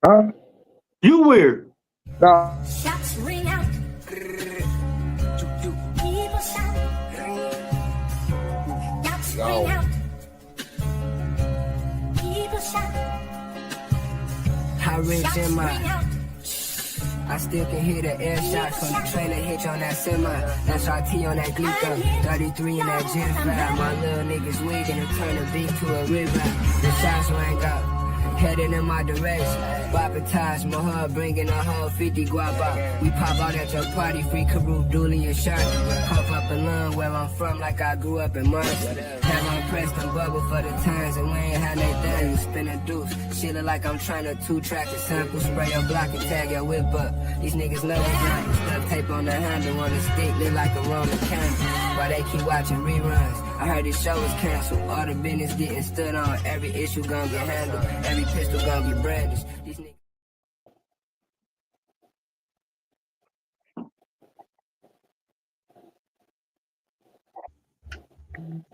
Huh? You weird. No. Shots ring out. People shout. Shots ring out. People shout. How rich Shots am ring I? out. I still can hear the air shots from the trailer hitch on that semi. That's RT on that Glico. 33 in that Gen 5. My little niggas wigging and turn a beat to a rebound. The shots rang out. Heading in my direction. Bopping ties, my hub bringing a whole 50 guap out. We pop out at your party, free Karoo, Dooley, and Shark. Puff up and learn where I'm from like I grew up in March. Have on Preston bubble for the times and we ain't had no thing. Spin a deuce. Shit look like I'm trying to two-track the sample. Spray your block and tag your whip up. These niggas know it's not. Stuff tape on the handle on the stick, look like a Roman candle. Why they keep watching reruns? I heard this show is canceled. All the business getting stood on. Every issue gonna get handled. Every pistol gonna get brandished. These niggas.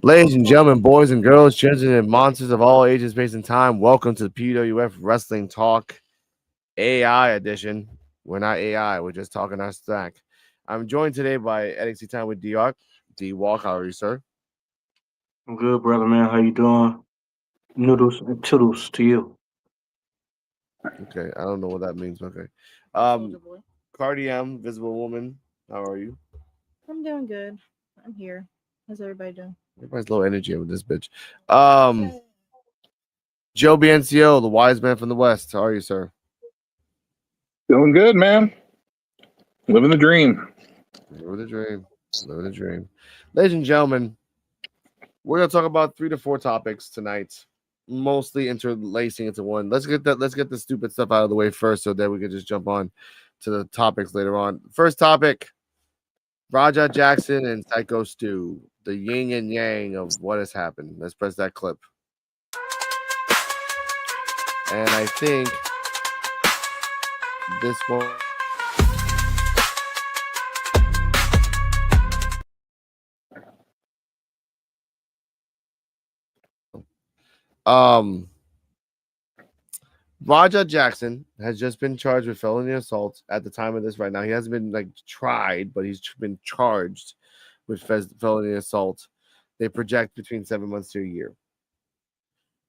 Ladies and gentlemen, boys and girls, children and monsters of all ages, space, and time, welcome to the P.U.W.F Wrestling Talk AI edition. We're not AI, we're just talking our stack. I'm joined today by NXT Time with D-Walk. D-Walk, how are you, sir? I'm good, brother, man. How you doing? Noodles and toodles to you. Okay, I don't know what that means. Okay. Cardi M, Visible Woman, how are you? I'm doing good. I'm here. How's everybody doing? Everybody's low energy with this bitch. Joe BNCO, the wise man from the West, how are you, sir? Feeling good, man. Living the dream. Living the dream. Living the dream. Ladies and gentlemen, we're gonna talk about 3 to 4 topics tonight, mostly interlacing into one. Let's get the stupid stuff out of the way first, so that we can just jump on to the topics later on. First topic: Raja Jackson and Psycho Stu, the yin and yang of what has happened. Let's press that clip. And I think this one. Raja Jackson has just been charged with felony assault at the time of this right now. He hasn't been tried, but he's been charged with felony assault. They project between 7 months to a year.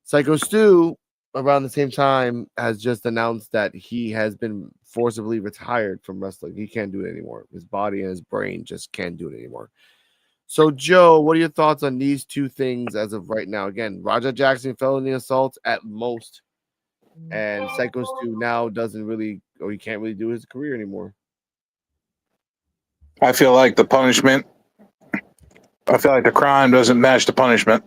Psycho Stu, around the same time, has just announced that he has been forcibly retired from wrestling. He can't do it anymore. His body and his brain just can't do it anymore. So, Joe, what are your thoughts on these two things as of right now? Again, Raja Jackson, felony assault at most, and Psycho Stu now doesn't really, or he can't really do his career anymore. I feel like the crime doesn't match the punishment.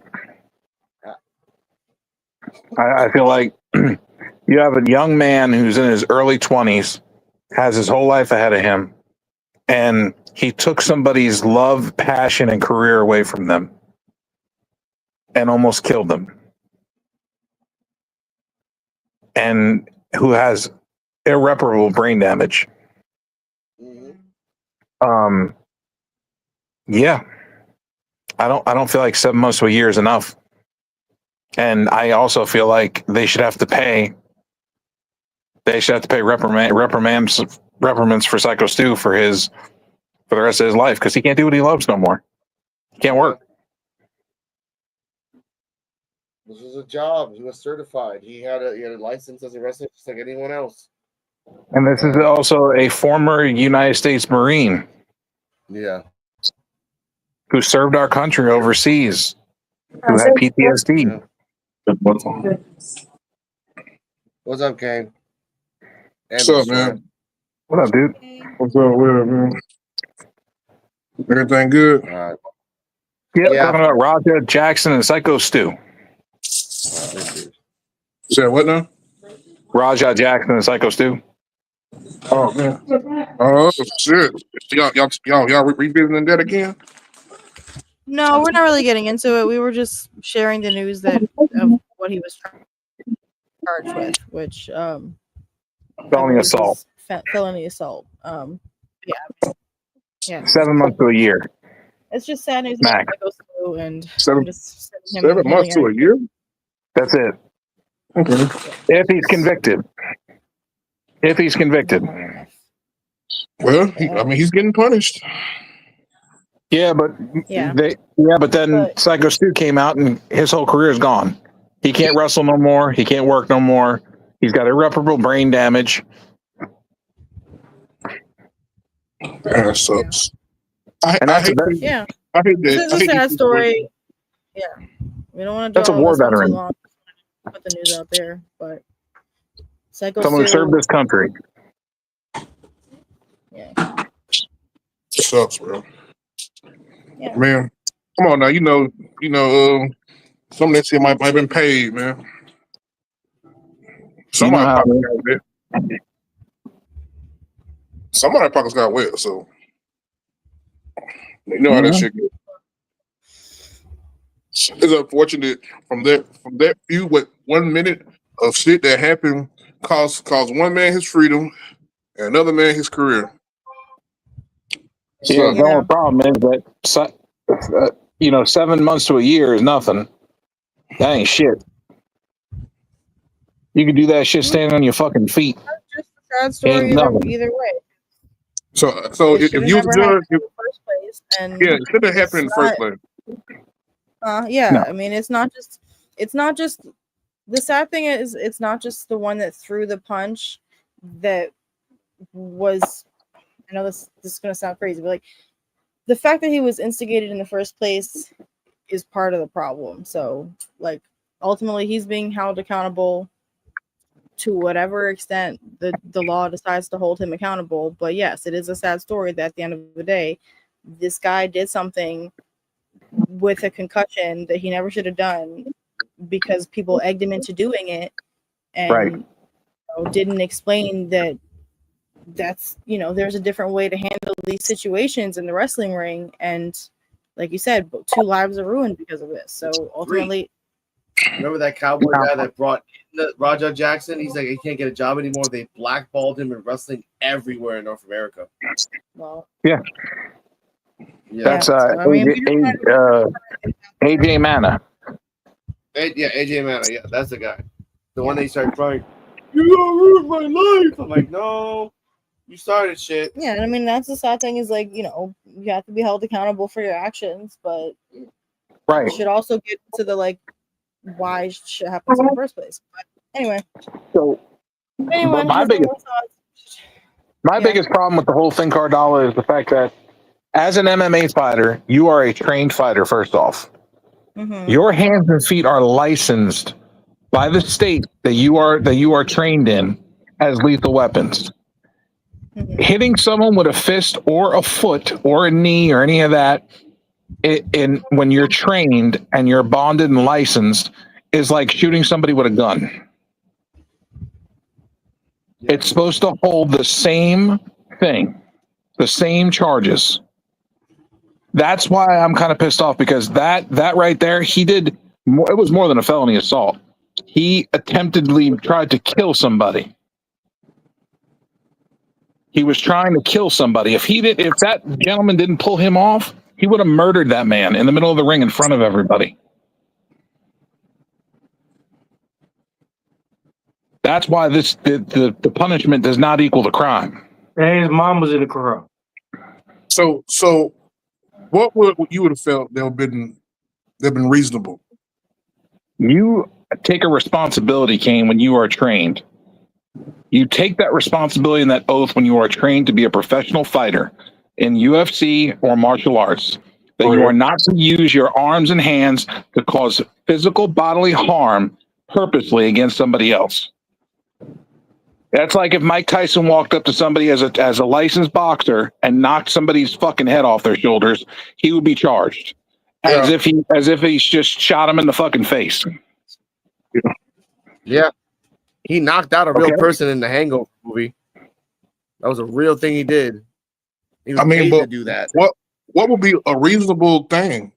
I feel like you have a young man who's in his early 20s, has his whole life ahead of him, and he took somebody's love, passion, and career away from them and almost killed them. And who has irreparable brain damage. Yeah. I don't feel like 7 months to a year is enough. And I also feel like they should have to pay reprimands for Psycho Stu for the rest of his life, because he can't do what he loves no more. He can't work. This was a job. He was certified. He had a license as a wrestler just like anyone else. And this is also a former United States Marine. Yeah. Who served our country overseas, who had PTSD. Yeah. What's up, Kane? What's up, man? What up, dude? What's up, man? Everything good? All right. Yeah, talking about Raja Jackson and Psycho Stu. Say what now? Raja Jackson and Psycho Stu. Oh man. Oh shit. Y'all revisiting that again? No, we're not really getting into it. We were just sharing the news of what he was charged with, which felony assault. Felony assault. Yeah. 7 months to a year. It's just sad news. Max. And 7 months to a year. That's it. Okay. If he's convicted. if he's convicted. Well, I mean, he's getting punished. Yeah, but Yeah. then But- Psycho Stu came out and his whole career is gone. He can't wrestle no more. He can't work no more. He's got irreparable brain damage. That sucks. And I hate Yeah. I hate This that. is I a hate sad these story. Yeah. We don't want to That's a dwell on war this one too veteran. long. Put the news out there, but Psycho Someone who Stu. served this country. Yeah. sucks, bro. Yeah. Man, come on now. Some of that shit might have been paid, man. Somebody how- pockets got wet. Somebody pockets got wet, so you know how that Mhm. shit goes. It's unfortunate from that few what 1 minute of shit that happened cost one man his freedom and another man his career. Yeah, So, the only problem is that 7 months to a year is nothing. That ain't shit. You can do that shit standing on your fucking feet. Just a sad story Ain't nothing. either way. so It if should've you was never a judge, happened in the first place, and yeah, it should have happened in the first not- place. yeah, No. I mean, it's not just the sad thing is it's not just the one that threw the punch that was. I know this is gonna sound crazy, but like the fact that he was instigated in the first place is part of the problem. So like ultimately he's being held accountable to whatever extent the law decides to hold him accountable. But yes, it is a sad story that at the end of the day, this guy did something with a concussion that he never should have done because people egged him into doing it and Right. didn't explain that that's there's a different way to handle these situations in the wrestling ring, and like you said, 2 lives are ruined because of this. So ultimately, Remember that cowboy guy that brought in Raja Jackson? He's like, he can't get a job anymore. They blackballed him in wrestling everywhere in North America. well, Yeah. That's so, I mean, we just AJ Mana. AJ Mana. Yeah, that's the guy. The one that he started crying, "You gonna ruin my life." I'm like, no, you started shit. yeah, and I mean that's the sad thing is like you have to be held accountable for your actions, but Right. you should also get to the like why shit happens in the first place. But anyway, So anyone my has biggest any more thoughts? my biggest problem with the whole thing, Cardala, is the fact that as an MMA fighter, you are a trained fighter. First off, your hands and feet are licensed by the state that you are trained in as lethal weapons. Hitting someone with a fist or a foot or a knee or any of that, when you're trained and you're bonded and licensed, is like shooting somebody with a gun. It's supposed to hold the same thing, the same charges. That's why I'm kind of pissed off, because that right there, he did more, it was more than a felony assault. He attemptedly tried to kill somebody. He was trying to kill somebody. If that gentleman didn't pull him off, he would have murdered that man in the middle of the ring in front of everybody. That's why the punishment does not equal the crime. And his mom was in the crowd. So what would you would have felt that would have been reasonable? You take a responsibility, Kane, when you are trained. You take that responsibility and that oath when you are trained to be a professional fighter in UFC or martial arts, that you are not to use your arms and hands to cause physical bodily harm purposely against somebody else. That's like if Mike Tyson walked up to somebody as a licensed boxer and knocked somebody's fucking head off their shoulders, he would be charged as if he's just shot him in the fucking face. Yeah. He knocked out a real person in the Hangover movie. That was a real thing he did. He was paid to do that. What would be a reasonable thing?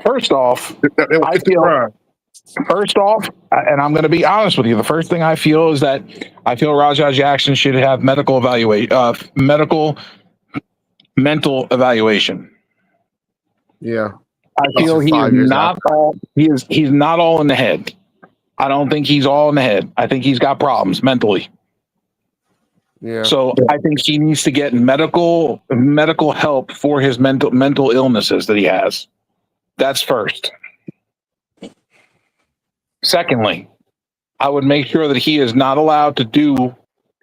First off, and I'm going to be honest with you, the first thing I feel is that I feel Raja Jackson should have mental mental evaluation. Yeah. I feel he's not all in the head. I don't think he's all in the head. I think he's got problems mentally. Yeah. So I think he needs to get medical help for his mental illnesses that he has. That's first. Secondly, I would make sure that he is not allowed to do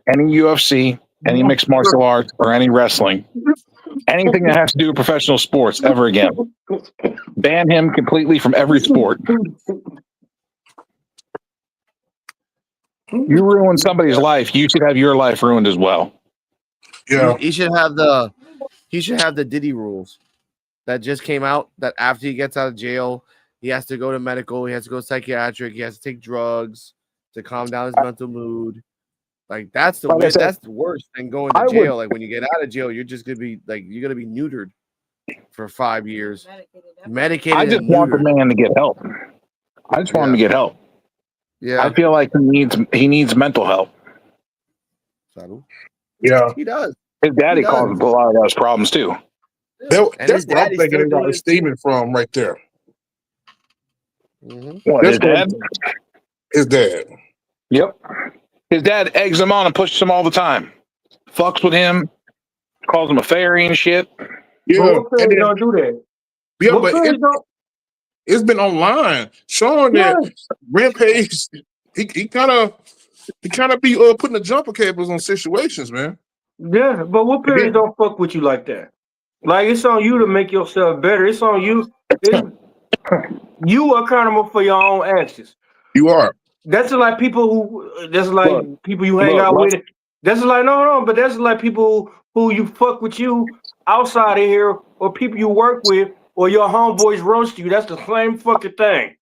any UFC, any mixed martial arts, or any wrestling. Anything that has to do with professional sports ever again. Ban him completely from every sport. You ruin somebody's life, you should have your life ruined as well. Yeah. He should have the Diddy rules that just came out, that after he gets out of jail, he has to go to medical, he has to go psychiatric, he has to take drugs to calm down his mental mood. Like that's the worst than going to jail. Like when you get out of jail, you're just gonna be neutered for 5 years. Medicated. I just want the man to get help. I just want him to get help. Yeah. I feel like he needs mental help. Yeah. He does. His daddy caused a lot of those problems too. That's what I'm thinking they got his statement from right there. What, his dad? His dad. Yep. His dad eggs him on and pushes him all the time. Fucks with him, calls him a fairy and shit. Yeah, and they don't do that. Yeah, but it's been online showing that Rampage. He kind of be putting the jumper cables on situations, man. Yeah, but what parents don't fuck with you like that? Like it's on you to make yourself better. It's on you. You are accountable for your own actions. You are. That's like people who. That's like people you hang out with. That's like no, but that's like people who you fuck with you outside of here, or people you work with, or your homeboys roast you. That's the same fucking thing.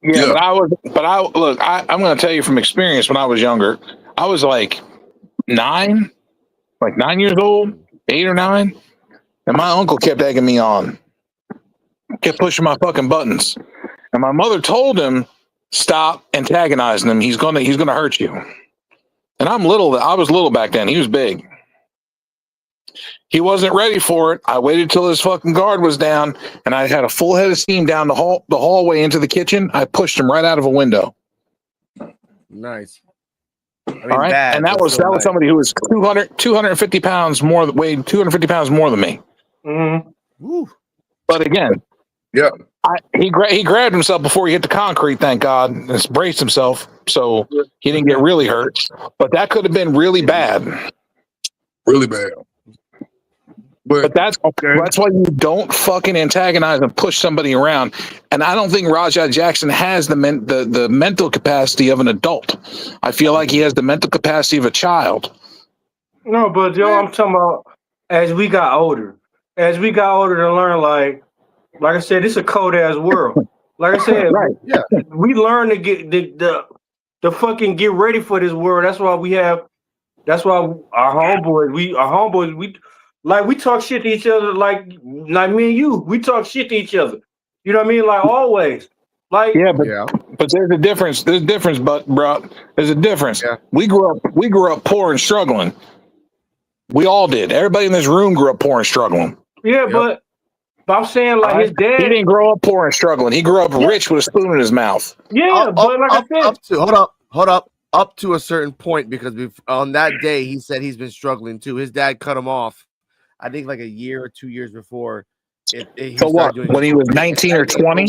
Yeah, I'm going to tell you from experience. When I was younger, I was like 9 years old, 8 or 9, and my uncle kept egging me on, kept pushing my fucking buttons, and my mother told him, "Stop antagonizing him. He's gonna hurt you." And I'm little. I was little back then. He was big. He wasn't ready for it. I waited till his fucking guard was down, and I had a full head of steam down the hallway into the kitchen. I pushed him right out of a window. Nice. All right, and that was somebody who was 250 pounds more, weighed 250 pounds more than me. Mm-hmm. But again, yeah, he grabbed himself before he hit the concrete. Thank God, and braced himself, so he didn't get really hurt. But that could have been really bad. Really bad. But that's why you don't fucking antagonize and push somebody around. And I don't think Rajah Jackson has the mental capacity of an adult. I feel like he has the mental capacity of a child. No, but I'm talking about as we got older to learn, like I said, it's a cold ass world. Like I said, we learn to get the fucking get ready for this world. That's why our homeboys, we talk shit to each other, like me and you. We talk shit to each other. You know what I mean? Like always. Like but there's a difference. There's a difference, bro. There's a difference. Yeah. We grew up poor and struggling. We all did. Everybody in this room grew up poor and struggling. Yeah, but I'm saying like his dad. He didn't grow up poor and struggling. He grew up rich with a spoon in his mouth. Yeah, but like I said, hold up. Up to a certain point, because on that day he said he's been struggling too. His dad cut him off, I think like a year or 2 years before. So what? When he was 19 or 20?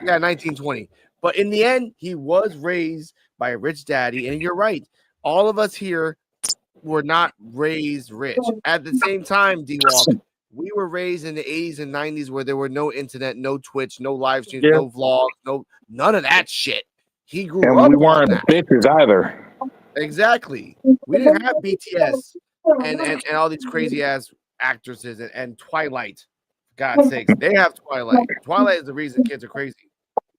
Yeah, 19, 20. But in the end, he was raised by a rich daddy. And you're right. All of us here were not raised rich. At the same time, D-Walk, we were raised in the 80s and 90s where there were no internet, no Twitch, no live streams, no vlogs, none of that shit. He grew up. And we weren't bitches either. Exactly. We didn't have BTS and all these crazy ass actresses and Twilight. For God's sakes, they have Twilight. Twilight is the reason kids are crazy.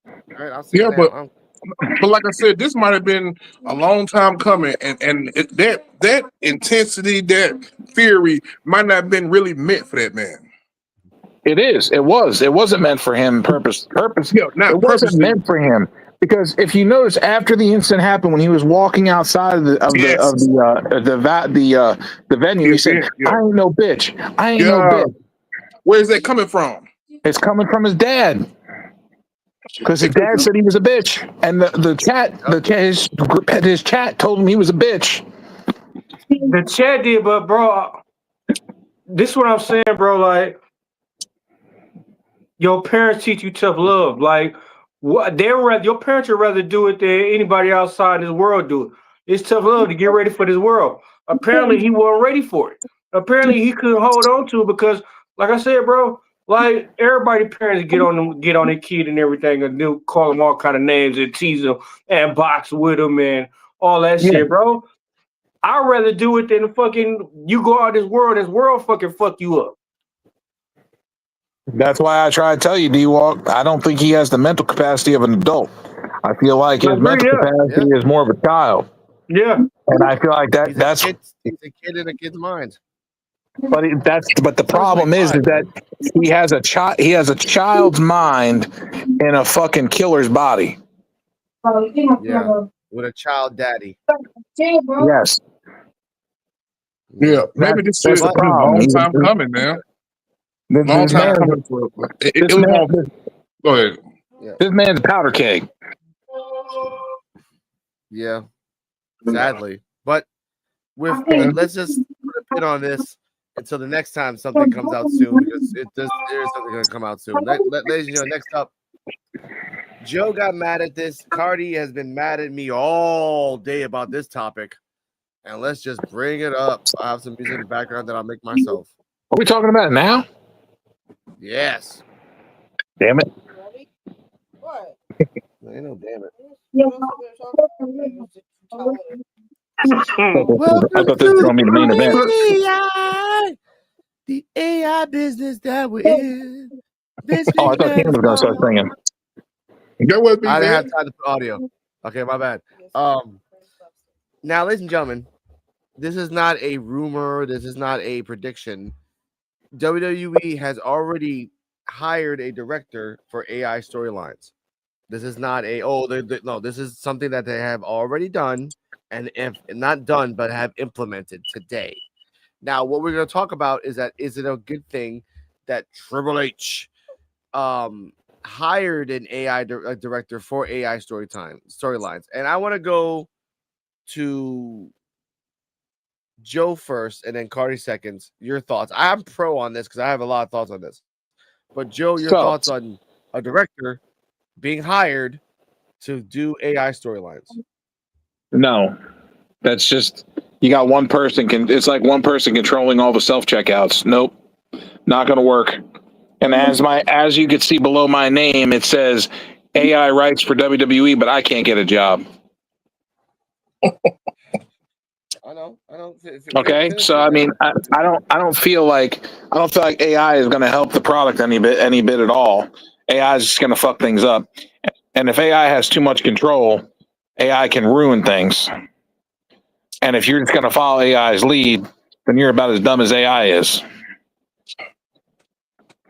All right, I'll say but like I said, this might have been a long time coming, and that intensity, that fury might not have been really meant for that man. It is. It was. It wasn't meant for him. Purpose. Yeah, it wasn't meant for him. Because if you notice, after the incident happened, when he was walking outside of the venue, he said, "I ain't no bitch. I ain't no bitch." Where's that coming from? It's coming from his dad. Because his dad said he was a bitch, and his chat told him he was a bitch. The chat did, but bro, this is what I'm saying, bro. Like, your parents teach you tough love. Like, what your parents would rather do it than anybody outside this world do it. It's tough love to get ready for this world. Apparently, he wasn't ready for it. Apparently, he couldn't hold on to it because, like I said, bro, like everybody parents get on their kid and everything, and they'll call them all kind of names and tease them and box with them and all that shit, bro. I'd rather do it than fucking you go out this world fucking fuck you up. That's why I try to tell you, D-Walk, I don't think he has the mental capacity of an adult. I feel like his mental capacity is more of a child. Yeah. And I feel like He's a kid in a kid's mind. But the problem is that he has a child's mind in a fucking killer's body. Yeah, with a child daddy. Yes. Yeah, maybe this shit that's the has been a problem. long time coming, man. Long This time man, coming. It was more. Go ahead. This man's a powder keg. Yeah, sadly. But let's just put a pin on this until the next time something comes out soon, because there is something going to come out soon. Ladies and gentlemen, next up, Joe got mad at this. Cardi has been mad at me all day about this topic, and let's just bring it up. I have some music in the background that I'll make myself. Are we talking about it now? Yes. Damn it. What? Ain't no damn it. I thought this was going to be the main event. The AI business that we're in. Oh, I thought Ken was going to start singing. I didn't have time to put audio. Okay, my bad. Now, ladies and gentlemen, this is not a rumor. This is not a prediction. WWE has already hired a director for AI storylines. This is not no. This is something that they have already done, and if not done, but have implemented today. Now, what we're going to talk about is it a good thing that Triple H hired an AI director for AI storylines? And I want to go to Joe first, and then Cardi seconds. Your thoughts? I'm pro on this because I have a lot of thoughts on this. But Joe, your thoughts on a director being hired to do AI storylines? No, that's just you got one person it's like one person controlling all the self checkouts. Nope, not going to work. And as you can see below my name, it says AI rights for WWE, but I can't get a job. I know. Okay, so I mean, I don't feel like AI is going to help the product any bit at all. AI is just going to fuck things up, and if AI has too much control, AI can ruin things. And if you're just going to follow AI's lead, then you're about as dumb as AI is.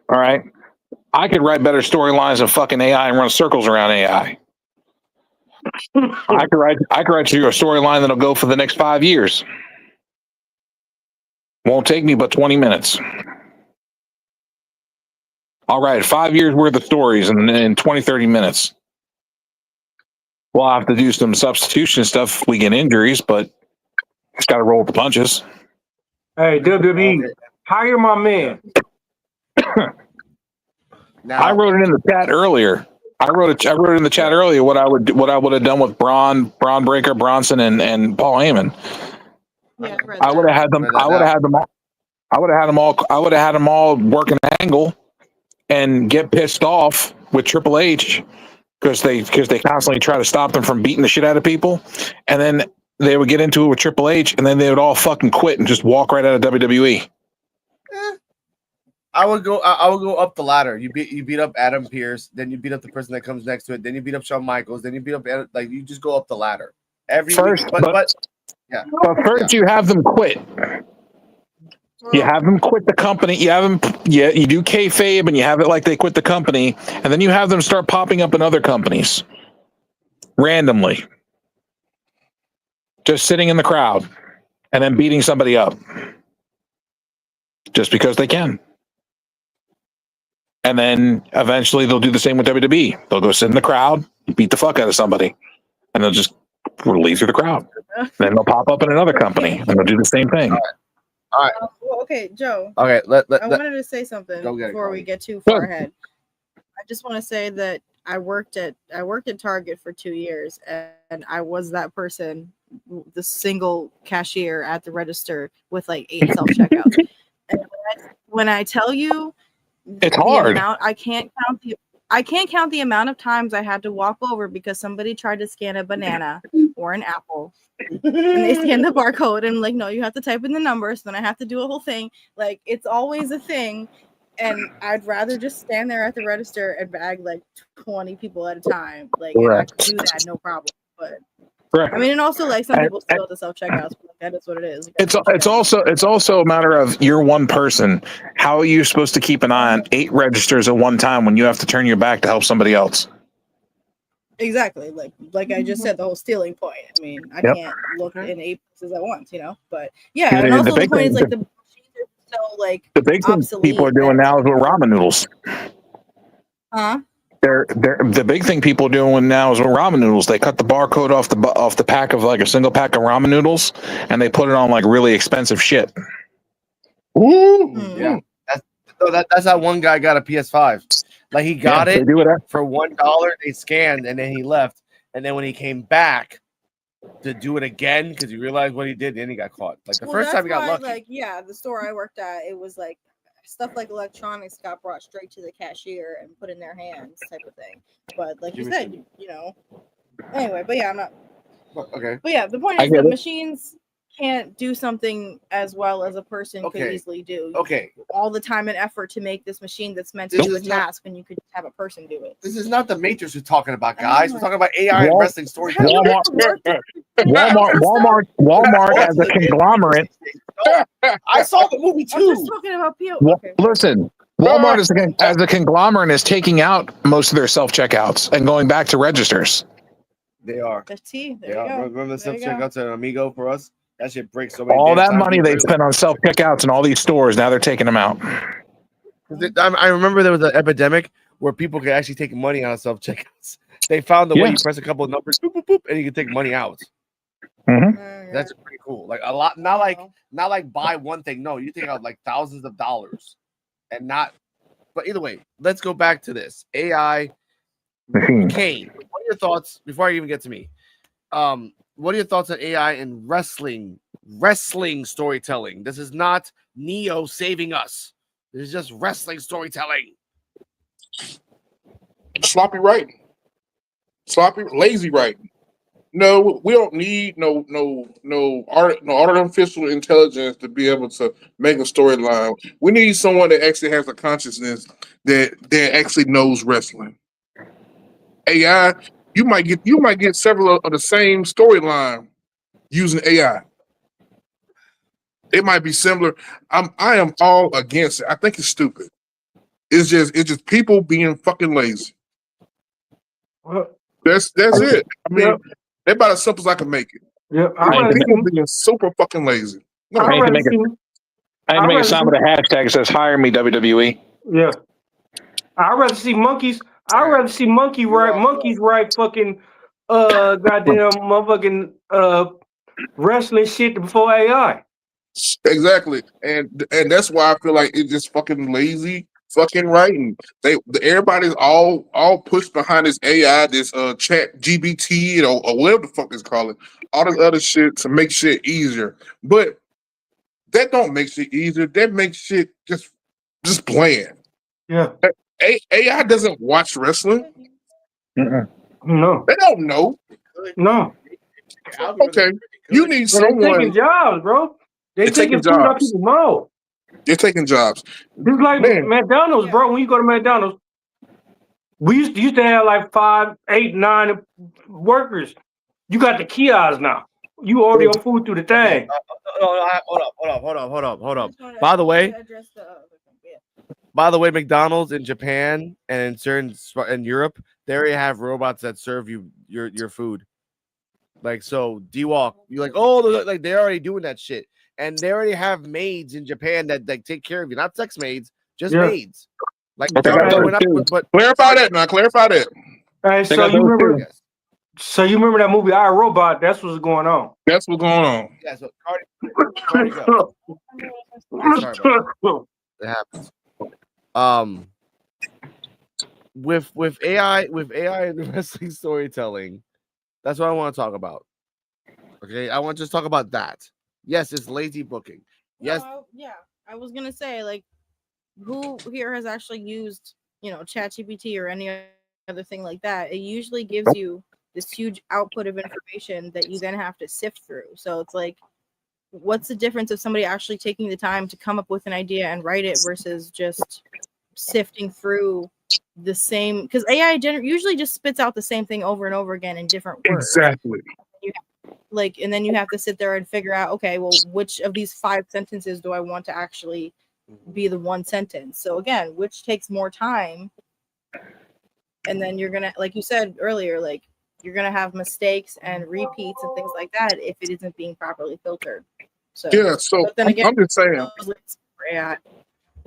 All right, I could write better storylines than fucking AI and run circles around AI. I could write you a storyline that'll go for the next 5 years. Won't take me but 20 minutes. I'll write 5 years worth of stories in 20, 30 minutes. We'll have to do some substitution stuff if we get injuries, but it's got to roll with the punches. Hey, WWE, hire my man. Now, I wrote it in the chat earlier. I wrote it in the chat earlier what I would have done with Braun Breaker, Bronson, and Paul Heyman. Yeah, I would have had them. I would have had them all work an angle and get pissed off with Triple H because they constantly try to stop them from beating the shit out of people, and then they would get into it with Triple H, and then they would all fucking quit and just walk right out of WWE. I would go up the ladder. You beat up Adam Pearce, then you beat up the person that comes next to it, then you beat up Shawn Michaels, then you beat up you just go up the ladder every week. But first you have them quit. You have them quit the company. You do kayfabe and you have it like they quit the company, and then you have them start popping up in other companies randomly, just sitting in the crowd, and then beating somebody up just because they can. And then eventually they'll do the same with WWE. They'll go sit in the crowd, beat the fuck out of somebody, and they'll just release through the crowd. Then they'll pop up in another company and they'll do the same thing. All right. Well, okay, Joe. Okay. I wanted to say something before we get too far ahead. I just want to say that I worked at Target for 2 years, and I was that person, the single cashier at the register with like 8 self checkouts. And when I tell you, it's hard. I can't count the amount of times I had to walk over because somebody tried to scan a banana or an apple, and they scanned the barcode, and I'm like, no, you have to type in the numbers. Then I have to do a whole thing. Like, it's always a thing. And I'd rather just stand there at the register and bag like 20 people at a time. Like, and I could do that, no problem. But I mean, and also like some people still have the self checkouts, but like, that is what it is. It's also a matter of you're one person. How are you supposed to keep an eye on 8 registers at one time when you have to turn your back to help somebody else? Exactly. Like I just said, the whole stealing point. I mean, I can't look in 8 places at once, But yeah, and also the point is like the machines are so like the big thing people are doing now is with ramen noodles. Huh? The big thing people are doing now is with ramen noodles. They cut the barcode off the pack of like a single pack of ramen noodles, and they put it on like really expensive shit. Ooh, yeah. That's how one guy got a PS5. Like he got it for $1. They scanned, and then he left. And then when he came back to do it again because he realized what he did, then he got caught. Like the first time he got lucky. Like the store I worked at, it was like stuff like electronics got brought straight to the cashier and put in their hands, type of thing. But like you said, Anyway, but yeah, I'm not. Okay. But yeah, the point is the machines can't do something as well as a person could easily do. Okay. All the time and effort to make this machine that's meant to do a task when you could have a person do it. This is not the Matrix we're talking about, guys. We're talking about AI and wrestling stories. Walmart as a conglomerate. I saw the movie too. I'm just talking about P.U.W.F. Listen, Walmart as a conglomerate is taking out most of their self checkouts and going back to registers. They are. There you go. Remember the self checkouts at Amigo for us? That shit breaks so many. All that money they spent on self checkouts and all these stores, now they're taking them out. I remember there was an epidemic where people could actually take money out of self checkouts. They found the way you press a couple of numbers, boop, boop, boop, and you can take money out. Mm-hmm. That's pretty cool. Like a lot, not like buy one thing. No, you take out like thousands of dollars, and not. But either way, let's go back to this AI. Kane, what are your thoughts before I even get to me? What are your thoughts on AI and wrestling storytelling? This is not Neo saving us. This is just wrestling storytelling. Sloppy writing. Lazy writing. No, we don't need no artificial intelligence to be able to make a storyline. We need someone that actually has a consciousness that actually knows wrestling. AI, you might get several of the same storyline using AI. It might be similar. I am all against it. I think it's stupid. It's just people being fucking lazy. That's it. I mean, they're about as simple as I can make it. Yeah, people being super fucking lazy. No, I need to make a sign with a hashtag that says "Hire me WWE." Yeah, I'd rather see monkeys. I'd rather see monkeys write fucking goddamn motherfucking wrestling shit before AI. Exactly, and that's why I feel like it's just fucking lazy fucking writing. Everybody's all pushed behind this AI, this chat GBT or whatever the fuck it's called, all this other shit to make shit easier. But that don't make shit easier. That makes shit just bland. Yeah. AI doesn't watch wrestling. No. They don't know. No. Okay. You need someone. They're taking jobs, bro. They're taking jobs. No. They're taking jobs. It's like McDonald's, bro. When you go to McDonald's, we used to have like 5, 8, 9 workers. You got the kiosks now. You order your food through the thing. Hold up. By the way, McDonald's in Japan and in Europe, they already have robots that serve you your food. Like, so D-Walk, you're like, oh, like they're already doing that shit. And they already have maids in Japan that take care of you. Not sex maids, just maids. Like, But they no, got no, those we're not. too. But Clarify that now. Clarify that. Hey, They so got you those remember? too. yes, So you remember that movie I, Robot? That's what's going on. That's what's going on. yeah. So Cardi, go. Hey, sorry about that. It happens. With AI and the wrestling storytelling, that's what I want to talk about. Okay, I want to just talk about that. Yes, it's lazy booking. Yes, Yeah, I was gonna say, like, who here has actually used, ChatGPT or any other thing like that? It usually gives you this huge output of information that you then have to sift through. So it's like, what's the difference of somebody actually taking the time to come up with an idea and write it versus just sifting through the same? Because AI usually just spits out the same thing over and over again in different words. Exactly. And then you have to sit there and figure out, okay, well, which of these 5 sentences do I want to actually be the one sentence? So again, which takes more time? And then you're gonna, like you said earlier, like, you're gonna have mistakes and repeats and things like that if it isn't being properly filtered. So Yeah. So but then again, I'm just saying. AI.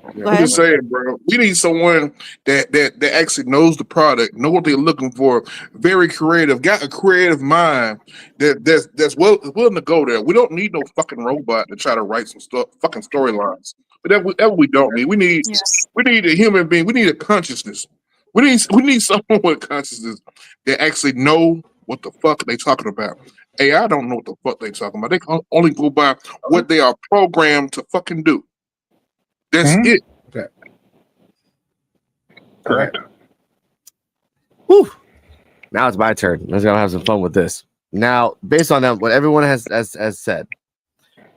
Go I'm ahead. just saying, bro. We need someone that actually knows the product, know what they're looking for. Very creative, got a creative mind that's willing to go there. We don't need no fucking robot to try to write some fucking storylines. But that we don't need. We need a human being. We need a consciousness. We need someone with consciousness that actually know what the fuck they talking about. AI don't know what the fuck they talking about. They can only go by what they are programmed to fucking do. That's it. Okay. Correct. Whew. Now it's my turn. Let's gonna have some fun with this. Now, based on that, what everyone has said,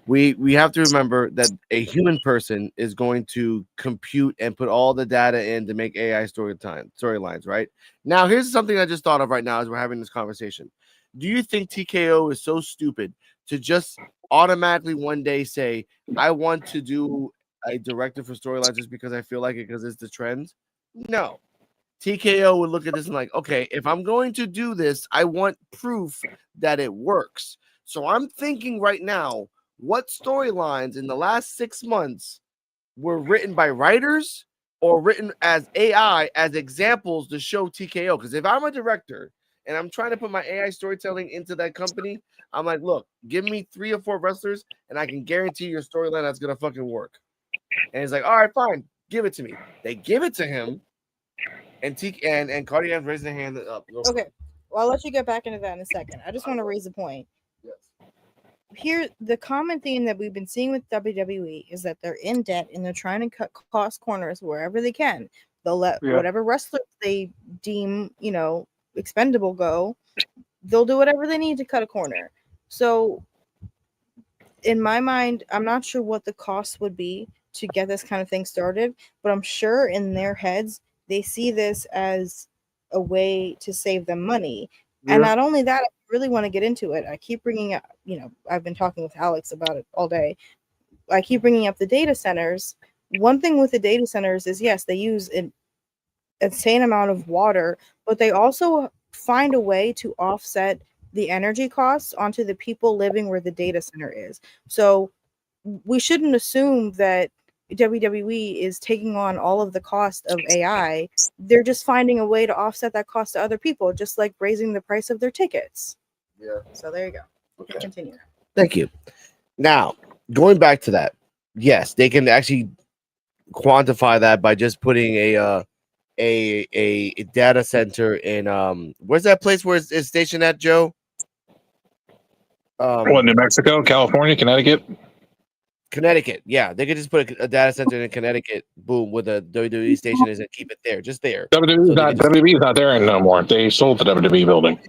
we have to remember that a human person is going to compute and put all the data in to make AI storylines, right? Now, here's something I just thought of right now as we're having this conversation. Do you think TKO is so stupid to just automatically one day say, I want to do a director for storylines just because I feel like it because it's the trends? No. TKO would look at this and like, okay, if I'm going to do this, I want proof that it works. So I'm thinking right now, what storylines in the last 6 months were written by writers or written as AI as examples to show TKO? Because if I'm a director and I'm trying to put my AI storytelling into that company, I'm like, look, give me 3 or 4 wrestlers and I can guarantee your storyline that's going to fucking work. And he's like, all right, fine, give it to me. They give it to him. And Cardian's raising their hand up. Okay. Well, I'll let you get back into that in a second. I just want to raise a point. Yes. Here, the common theme that we've been seeing with WWE is that they're in debt and they're trying to cut cost corners wherever they can. They'll let whatever wrestlers they deem, expendable go. They'll do whatever they need to cut a corner. So, in my mind, I'm not sure what the cost would be to get this kind of thing started, but I'm sure in their heads, they see this as a way to save them money. And not only that, I really want to get into it. I keep bringing up, I've been talking with Alex about it all day. I keep bringing up the data centers. One thing with the data centers is, yes, they use an insane amount of water, but they also find a way to offset the energy costs onto the people living where the data center is. So we shouldn't assume that WWE is taking on all of the cost of AI. They're just finding a way to offset that cost to other people, just like raising the price of their tickets. Yeah. So there you go. Okay. Continue. Thank you. Now, going back to that, yes, they can actually quantify that by just putting a data center in where's that place where it's stationed at, Joe? New Mexico, California, Connecticut? Connecticut. Yeah, they could just put a data center in Connecticut, boom, where the WWE station is, and keep it there, just there. WWE's not there no more. They sold the WWE building.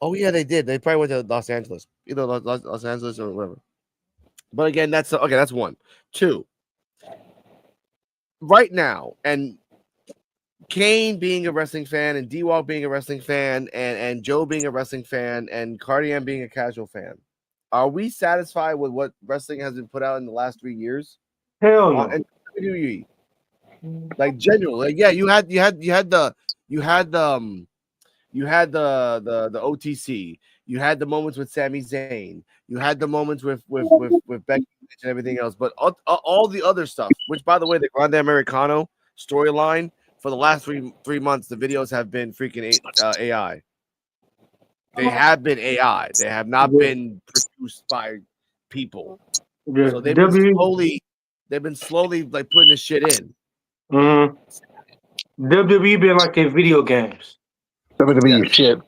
Oh yeah, they did. They probably went to Los Angeles, either Los Angeles or whatever. But again, that's okay. That's 1. 2. Right now, and Kane being a wrestling fan, and D-Walk being a wrestling fan, and Joe being a wrestling fan, and Cardian being a casual fan, are we satisfied with what wrestling has been put out in the last 3 years? Hell no. And WWE, like genuinely, like, yeah, you had the OTC, you had the moments with Sami Zayn, you had the moments with Becky and everything else, but all the other stuff, which by the way, the Grande Americano, storyline for the last three months, the videos have been freaking AI. They have been AI. They have not been produced by people. Yeah. So they've been slowly like putting this shit in. WWE been like their video games. WWE shit.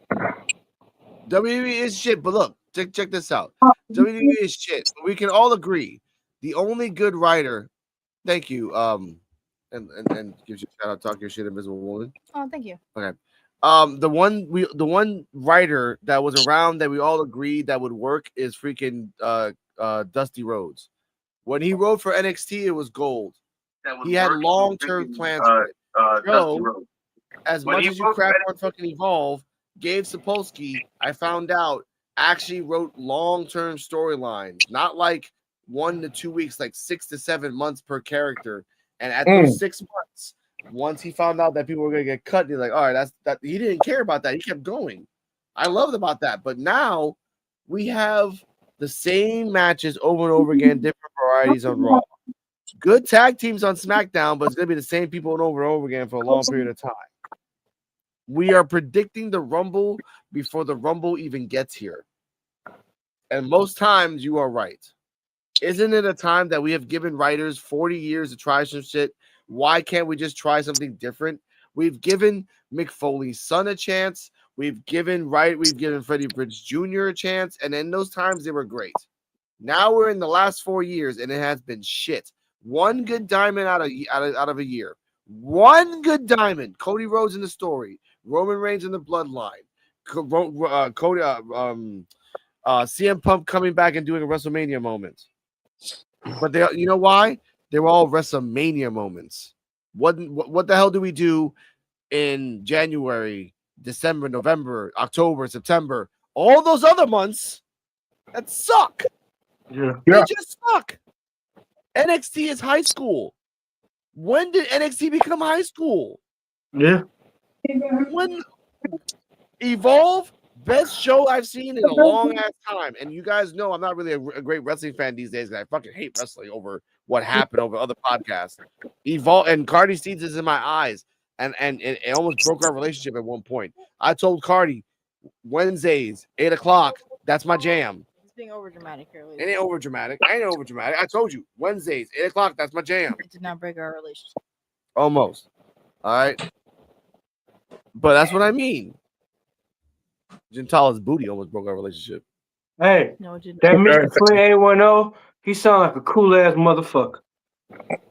WWE is shit, but look, check this out. WWE is shit. We can all agree the only good writer. Thank you. And gives you a shout out. Talk your shit, Invisible Woman. Oh, thank you. Okay. The one writer that was around that we all agreed that would work is freaking Dusty Rhodes. When he wrote for NXT, it was gold. He had long-term plans for it. Joe, as much as you crap on fucking Evolve, Gabe Sapolsky, I found out, actually wrote long-term storylines, not like 1 to 2 weeks, like 6 to 7 months per character. And at those 6 months, once he found out that people were gonna get cut, he's like, all right, that's that. He didn't care about that. He kept going. I loved about that. But now we have the same matches over and over again, different varieties on Raw. Good tag teams on SmackDown, but it's gonna be the same people over and over again for a long period of time. We are predicting the Rumble before the Rumble even gets here. And most times you are right. Isn't it a time that we have given writers 40 years to try some shit? Why can't we just try something different? We've given Mick Foley's son a chance. We've given Freddie Prinze Jr. a chance. And in those times, they were great. Now we're in the last 4 years, and it has been shit. One good diamond out of a year. One good diamond. Cody Rhodes in the story. Roman Reigns in the bloodline. CM Punk coming back and doing a WrestleMania moment. But you know why? They were all WrestleMania moments. What the hell do we do in January, December, November, October, September? All those other months that suck. Yeah. They just suck. NXT is high school. When did NXT become high school? Yeah. When Evolve, best show I've seen in a long ass time. And you guys know I'm not really a great wrestling fan these days because I fucking hate wrestling over what happened over other podcasts. Evolve and Cardi sees this in my eyes. And it almost broke our relationship at one point. I told Cardi, Wednesdays, 8 o'clock, that's my jam. It's being over dramatic here. It ain't over dramatic. I ain't over dramatic. I told you, Wednesdays, 8 o'clock, that's my jam. It did not break our relationship. Almost. All right. But that's what I mean. Gentala's booty almost broke our relationship. Hey, No, it didn't. that Mr. Flynn A10, he sound like a cool ass motherfucker.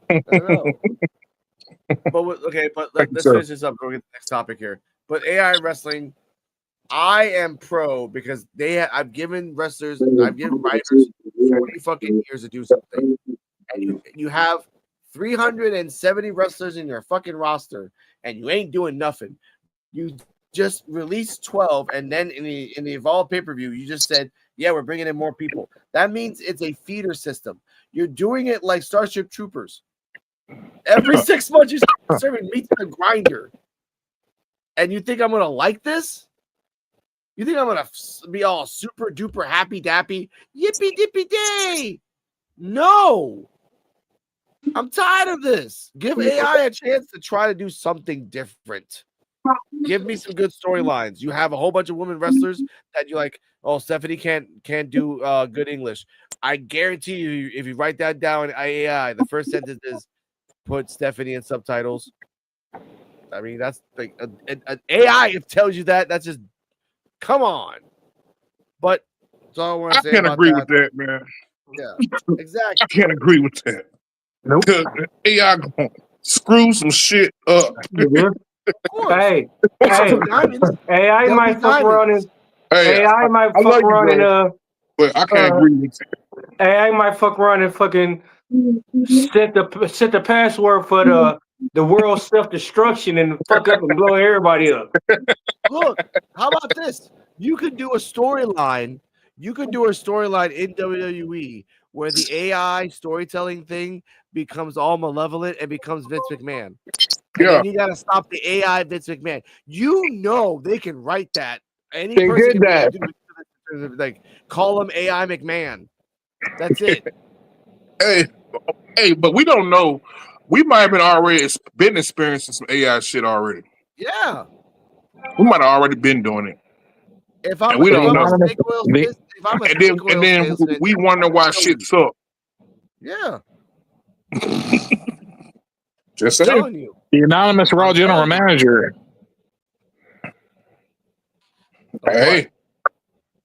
I don't know. But let's finish this up. We'll get to the next topic here. But AI wrestling, I am pro because I've given writers 40 fucking years to do something. And you have 370 wrestlers in your fucking roster, and you ain't doing nothing. You just released 12, and then in the Evolve pay-per-view, you just said, yeah, we're bringing in more people. That means it's a feeder system. You're doing it like Starship Troopers. Every 6 months, you're serving meat to the grinder. And you think I'm going to like this? You think I'm going to be all super duper happy dappy? Yippee dippy day! No! I'm tired of this. Give AI a chance to try to do something different. Give me some good storylines. You have a whole bunch of women wrestlers that you're like, oh, Stephanie can't do good English. I guarantee you, if you write that down in AI, the first sentence is put Stephanie in subtitles. I mean, that's like an AI. If tells you that, that's just come on. But that's all I want to say. I can't agree with that, man. Yeah, exactly. I can't agree with that. Nope. Because AI gonna screw some shit up. Yeah. Hey, AI might fuck around and AI might fuck around and but I can't agree with that. AI might fuck around and fucking set the password for the world self-destruction and fuck up and blow everybody up. Look, how about this? You could do a storyline. You could do a storyline in WWE where the AI storytelling thing becomes all malevolent and becomes Vince McMahon. And then you got to stop the AI Vince McMahon. You know they can write that. Any they person did that. Like call him AI McMahon. That's it. Hey, but we don't know we might have been experiencing some AI shit already. Yeah. We might have already been doing it. If I'm, And we if don't I'm know. a snake oil, if I'm a And then, snake oil salesman, we wonder why shit's up. yeah, Just I'm saying. telling you. The anonymous raw general manager. Hey,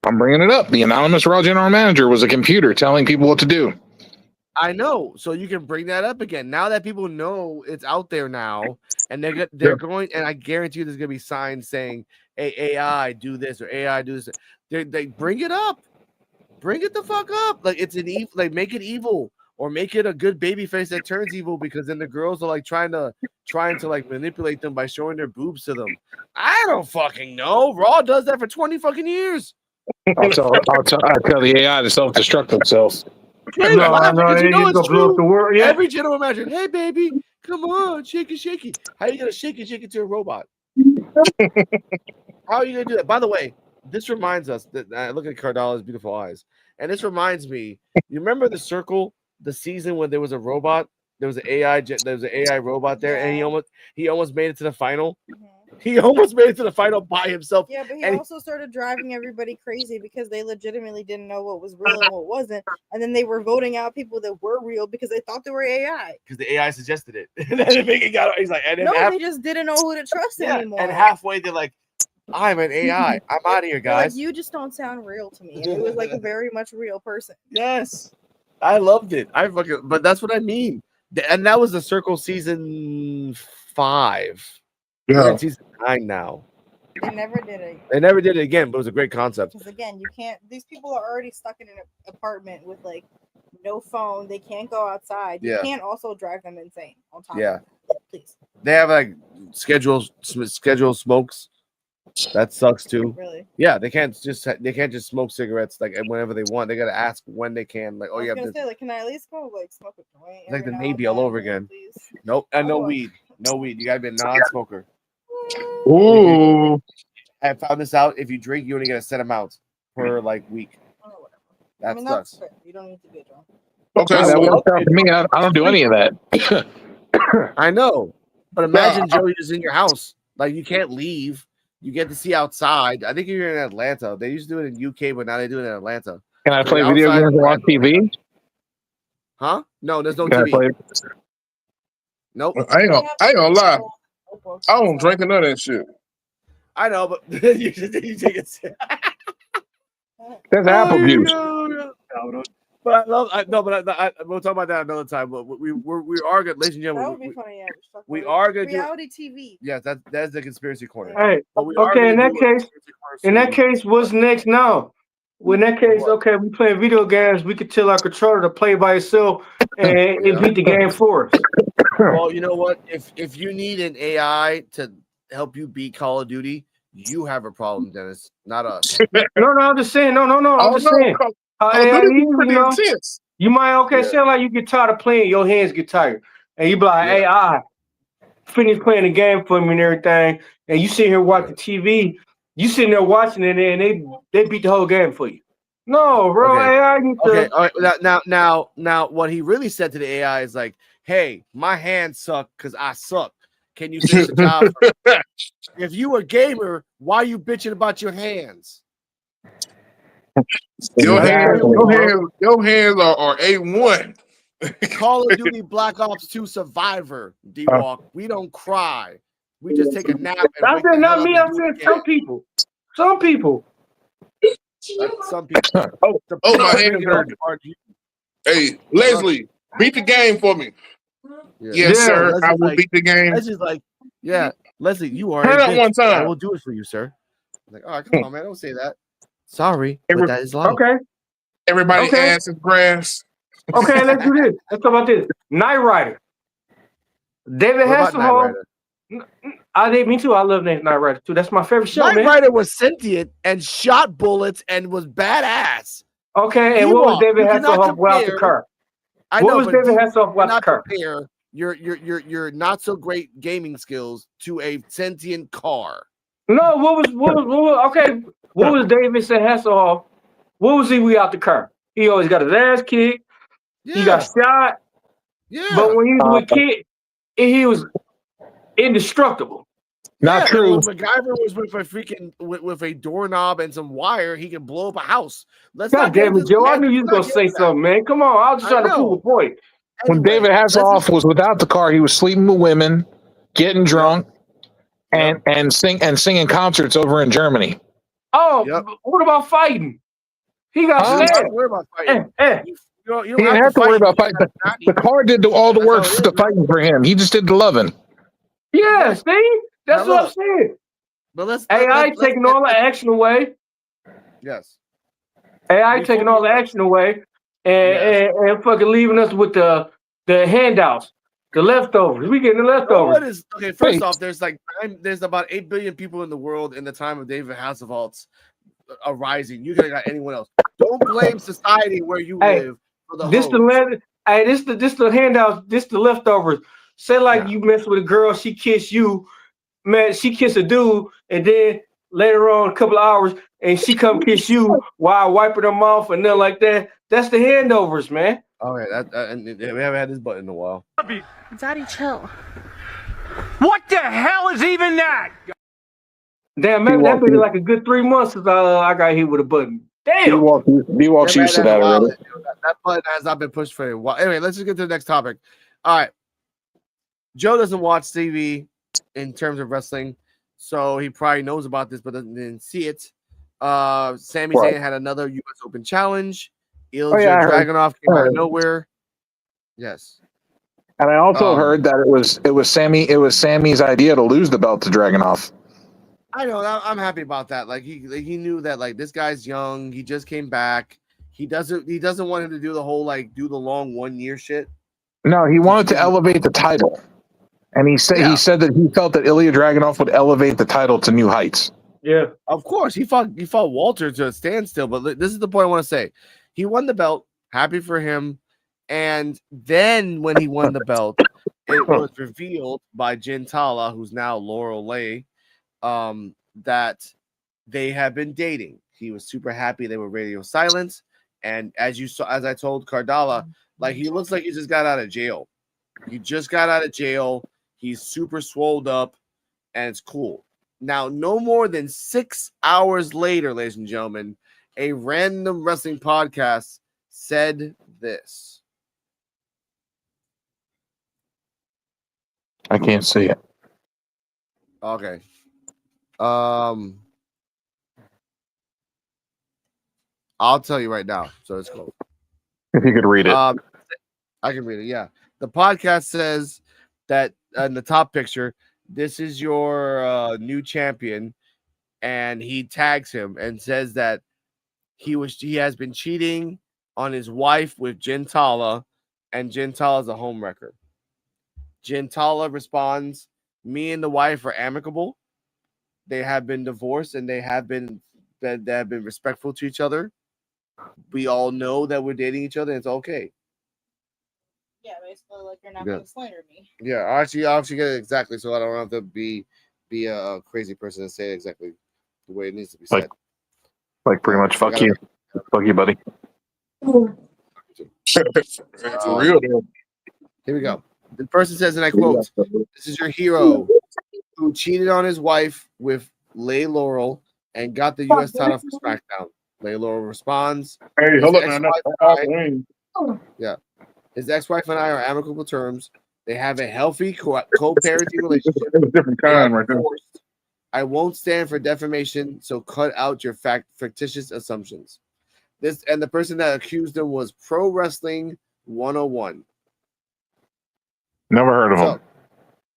I'm bringing it up. The anonymous raw general manager was a computer telling people what to do. I know. So you can bring that up again. Now that people know it's out there now, and they're going, and I guarantee you there's gonna be signs saying, "Hey, AI, do this," or "AI, do this." They bring it up. Bring it the fuck up. Like it's an evil, like make it evil, or make it a good baby face that turns evil, because then the girls are like trying to like manipulate them by showing their boobs to them. I don't fucking know. Raw does that for 20 fucking years. I'll tell the AI to self-destruct themselves. Trey's No, I laughing know because they you know just it's gonna blow up the true. world. Yeah. Every general manager, hey baby, come on, shake it. How you gonna shake it to a robot? How are you gonna do that? By the way, this reminds us that I look at Cardala's beautiful eyes, and this reminds me. You remember the Circle, the season when there was a robot, there was an AI robot there, and he almost made it to the final. He almost made it to the final by himself. Yeah, but he and also started driving everybody crazy because they legitimately didn't know what was real and what wasn't, and then they were voting out people that were real because they thought they were AI. because the AI suggested it, and then he's like, and then No, they just didn't know who to trust anymore. and halfway they're like, I'm an AI. I'm out of here, They're like, guys. you just don't sound real to me. And it was like a very much real person. Yes, I loved it. But that's what I mean. And that was the Circle season 5. We're yeah. in season 9 now. They never did it. They never did it again, but it was a great concept. Because again, you can't. These people are already stuck in an apartment with like no phone. They can't go outside. You Yeah. can't also drive them insane. On top. Yeah. Of it. Please. They have like scheduled smokes. That sucks too. Really. Yeah, they can't just smoke cigarettes like whenever they want. They gotta ask when they can. Like, oh I was yeah, gonna say, like, can I at least go like smoke a joint? like the every now Navy and all over then, again. please? Nope, and no Oh. weed. No weed. You gotta be a non-smoker. Ooh. I found this out. If you drink, you only get a set amount per like week. Oh, whatever. That I mean, that's sucks. fair. You don't need to be a drunk. Okay, That so works out for me. I don't do any of that. I know, but imagine Joey just in your house. Like you can't leave. You get to see outside. I think you're in Atlanta. They used to do it in UK, but now they do it in Atlanta. Can I So play you're video outside games and watch TV? Huh? No, there's no Can I TV. play? Nope. I ain't gonna lie. Notebooks I and don't stuff. drink none of that shit. I know, but you take it. There's apple juice. No. But I love. We'll talk about that another time. But we are good, ladies and That gentlemen. would be funny. Yeah, we are gonna do reality TV. Yes, that's the conspiracy corner. Hey, But we are okay. In gonna that do a case, conspiracy corner what's next now? Well, in that case, What? okay, we playing video games. We could tell our controller to play by itself and Yeah. beat the game for us. Well, you know what? If you need an AI to help you beat Call of Duty, you have a problem, Dennis, not us. No, I'm just saying. No. I'm just saying. Pretty intense. You might Yeah. sound like you get tired of playing. Your hands get tired, and you be like, Yeah. "Hey, finish playing the game for me and everything." And you sit here watching TV. You sitting there watching it, and they beat the whole game for you. No, bro. Okay. AI need to. Okay, all right. Now, what he really said to the AI is like, "Hey, my hands suck because I suck. Can you finish the job for me? If you a gamer, why are you bitching about your hands?" Your hands are A1. Call of Duty Black Ops 2 Survivor, D-Walk. We don't cry. We just take a nap. And I wake the said not hell me. up I and do it said some again. people. Some people. Some people. Oh, my hands hurt. Hey, Leslie, beat the game for me. Yeah. Yes, Yeah, sir. Leslie's I will like- beat the game. Leslie's like, yeah, Leslie, you are Turn a up bitch. one time. I will do it for you, sir. I'm like, all right, come on, man. Don't say that. Sorry, but that is life. Okay. Everybody Okay. ass is grass. Okay, let's do this. Let's talk about this. Knight Rider. David What about Knight Hasselhoff. Rider? Me too. I love Knight Rider too. That's my favorite show, Knight man. Rider was sentient and shot bullets and was badass. Okay, and what was D-Walk, David you cannot Hasselhoff without the compare- car? I What know, was but David D-Walk Hasselhoff without the cannot car? compare your not so great gaming skills to a sentient car. No, what was okay? What was David Hasselhoff? What was he without the car? He always got his ass kicked. Yeah, He got shot. yeah. But when he was with Kid, he was indestructible. Not true. When MacGyver was with a freaking with a doorknob and some wire, he can blow up a house. Let's God not get damn it, into Joe! I man. knew you was gonna Let's not say get into that. something, man. Come on, I was just I trying to prove know. a point. When Anyway, David Hasselhoff was without the car, he was sleeping with women, getting drunk, and singing concerts over in Germany. Oh, Yep. what about fighting? He got You don't have to stabbed. worry about fighting. You don't He didn't have to worry about fighting. The car did all the That's work how it is, for the bro. fighting for him. He just did the loving. Yeah, see, that's Now what I'm look, saying. But let's AI let's taking all the action away. Yes. AI Before taking all the action away, and fucking leaving us with the handouts, the leftovers. We getting the No leftovers. one is okay. First off, there's about 8 billion people in the world in the time of David Hasselhoff's arising. You could have got anyone else. Don't blame society where you live for the this hoes. this the handouts. This the leftovers. Say like you mess with a girl, she kiss you, man. She kiss a dude, and then later on, a couple of hours, and she come kiss you while wiping her mouth and nothing like that. That's the handovers, man. Okay, and we haven't had this button in a while. Daddy, chill. What the hell is even that? Damn, maybe that been like a good 3 months since I got hit with a button. Damn. D-Walk's used to that already. That button has not been pushed for a while. Anyway, let's just get to the next topic. All right. Joe doesn't watch TV in terms of wrestling, so he probably knows about this, but didn't see it. Sami Zayn had another U.S. Open challenge. Ilja Dragunov came out of nowhere. Yes. And I also heard that it was Sammy's idea to lose the belt to Dragunov. I know. I'm happy about that. Like he knew that like this guy's young. He just came back. He doesn't want him to do the whole do the long 1 year shit. No, he wanted to elevate the title, and he said that he felt that Ilja Dragunov would elevate the title to new heights. Yeah, of course he fought Walter to a standstill. But this is the point I want to say. He won the belt. Happy for him. And then when he won the belt, it was revealed by Gintala, who's now Laurel Lay, that they have been dating. He was super happy they were radio silence. And as I told Cardala, like he looks like he just got out of jail. He just got out of jail. He's super swolled up, and it's cool. Now, no more than 6 hours later, ladies and gentlemen, a random wrestling podcast said this. I can't see it. Okay. I'll tell you right now. So it's cool. If you could read it. I can read it. Yeah. The podcast says that in the top picture, this is your new champion, and he tags him and says that he has been cheating on his wife with Gintala, and Gintala is a homewrecker. Gintala responds, "Me and the wife are amicable. They have been divorced, and they have been respectful to each other. We all know that we're dating each other, and it's okay." Yeah, basically, like you're not going to slander me. Yeah, I actually get it exactly, so I don't have to be a crazy person and say it exactly the way it needs to be said. Like pretty much, fuck you, buddy. For real. Here we go. The person says, and I quote, "This is your hero who cheated on his wife with Lay Laurel and got the U.S. title for SmackDown." Lay Laurel responds, "Hey, hold up, man. Yeah. His ex-wife and I are amicable terms. They have a healthy co-parenting relationship. It's a different kind right there. I won't stand for defamation, so cut out your fictitious assumptions." The person that accused him was Pro Wrestling 101. Never heard of them.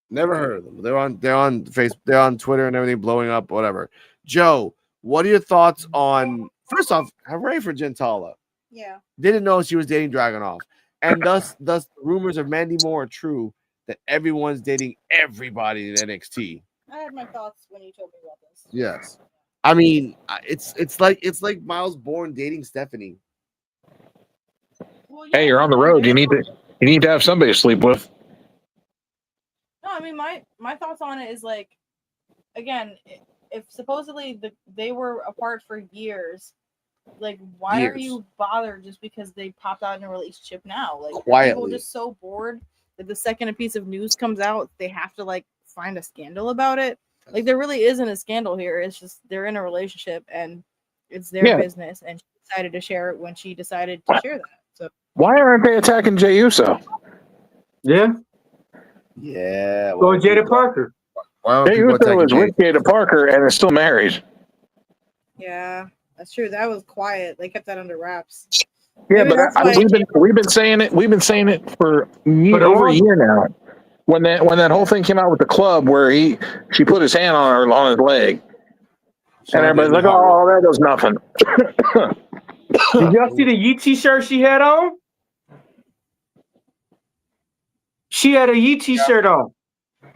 Never heard of them. They're on Facebook, they're on Twitter and everything, blowing up, whatever. Joe, what are your thoughts on? First off, hooray for Gintala. Yeah. Didn't know she was dating Dragunov. And thus rumors of Mandy Moore are true that everyone's dating everybody in NXT. I had my thoughts when you told me about this. Yes. I mean, it's like Miles Bourne dating Stephanie. Well, yeah, hey, you're on the road. You need to have somebody to sleep with. No, I mean my thoughts on it is like, again, if supposedly they were apart for years, like why are you bothered just because they popped out in a relationship now? Like, are people just so bored that the second a piece of news comes out, they have to like find a scandal about it. Like there really isn't a scandal here. It's just they're in a relationship and it's their business, and she decided to share it when she decided to share that. So why aren't they attacking Jey Uso? Yeah. Yeah. Or Jada Parker. Why don't Jey people Uso attacking is with Jada Parker and is still married. yeah, that's true. That was quiet. They kept that under wraps. Yeah, Maybe but that's why we've been saying it. We've been saying it for over a year now. When that whole thing came out with the club where she put his hand on his leg, and everybody's like, "Oh, that does nothing." Did y'all see the Yeet t-shirt she had on? She had a Yeet t-shirt on.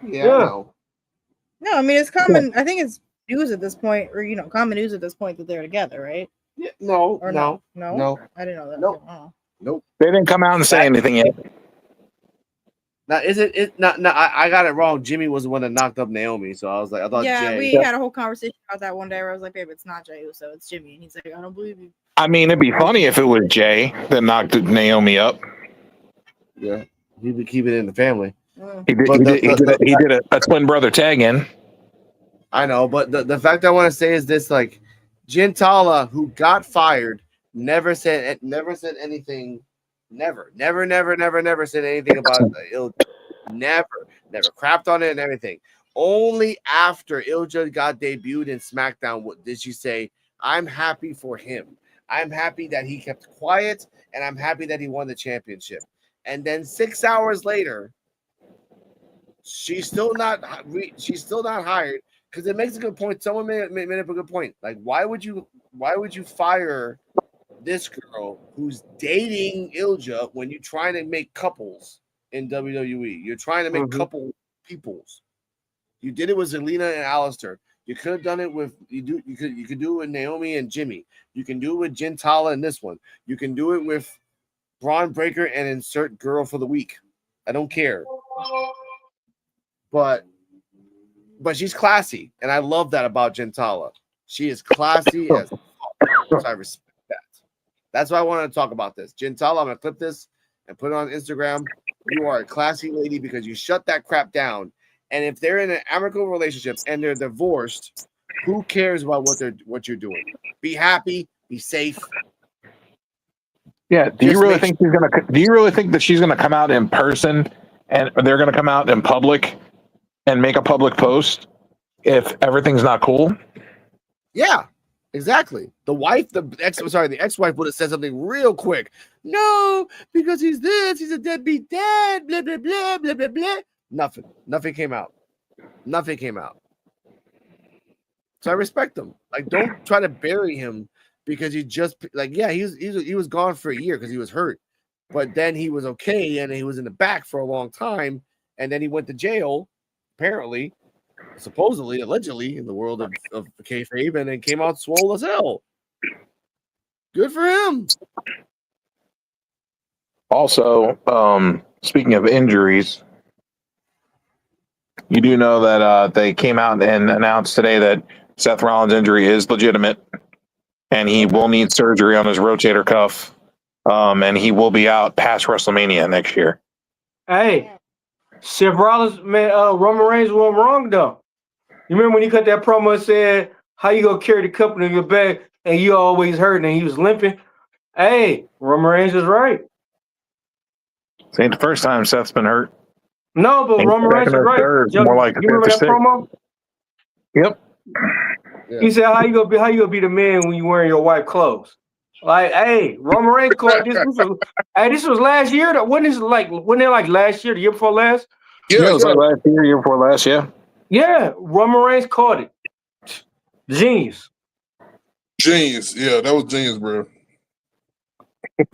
Yeah. No, I mean it's common. I think it's news at this point, or common news at this point that they're together, right? Yeah, no. I didn't know that. Nope. Oh. Nope. They didn't come out and say anything yet. Now, is it not? I got it wrong. Jimmy was the one that knocked up Naomi, so I thought Yeah, Jay. we had a whole conversation about that one day where I was like, babe, it's not Jey Uso, it's Jimmy. And he's like, I don't believe you. I mean, it'd be funny if it was Jay that knocked Naomi up. Yeah, he would keep it in the family. He did a twin brother tag in. I know, but the fact I want to say is this: like, Gintala, who got fired, never said anything. Never said anything about Ilja. Never crapped on it and everything. Only after Ilja got debuted in SmackDown did she say, "I'm happy for him. I'm happy that he kept quiet, and I'm happy that he won the championship." And then 6 hours later, she's still not hired, because it makes a good point. Someone made up a good point. Like, why would you fire this girl who's dating Ilja when you're trying to make couples in WWE? You're trying to make couple peoples. You did it with Zelina and Alistair. You could have done it with you could do it with Naomi and Jimmy. You can do it with Gintala in this one. You can do it with Braun Breaker and insert girl for the week. I don't care. But she's classy, and I love that about Gintala. She is classy as fuck. So I respect that. That's why I wanted to talk about this. Gintala, I'm gonna clip this and put it on Instagram. You are a classy lady because you shut that crap down. And if they're in an amicable relationship and they're divorced, who cares about what you're doing? Be happy, be safe. Yeah. Do you really think that she's gonna come out in person and they're gonna come out in public and make a public post if everything's not cool? Yeah, exactly. The ex-wife would have said something real quick. No, because he's a deadbeat dad, blah, blah, blah, blah, blah, blah. Nothing came out. So I respect him. Like, don't try to bury him because he was gone for a year because he was hurt. But then he was okay, and he was in the back for a long time, and then he went to jail, apparently, supposedly, allegedly, in the world of kayfabe, and then came out swole as hell. Good for him. Also, speaking of injuries, you do know that they came out and announced today that Seth Rollins' injury is legitimate, and he will need surgery on his rotator cuff, and he will be out past WrestleMania next year. Hey, Seth Rollins, man, Roman Reigns went wrong though. You remember when he cut that promo and said, "How you gonna carry the company in your bag and you always hurting," and he was limping? Hey, Roman Reigns is right. This ain't the first time Seth's been hurt. No, but Roman Reigns is right. More like you remember that promo? Yep. Yeah. He said, "How you gonna be the man when you wearing your wife clothes?" Like, hey, Roman Reigns caught this. This was last year. Wasn't it like last year, the year before last? Yeah, it was like last year before last. Yeah, Roman Reigns caught it. Genius. Yeah, that was genius, bro.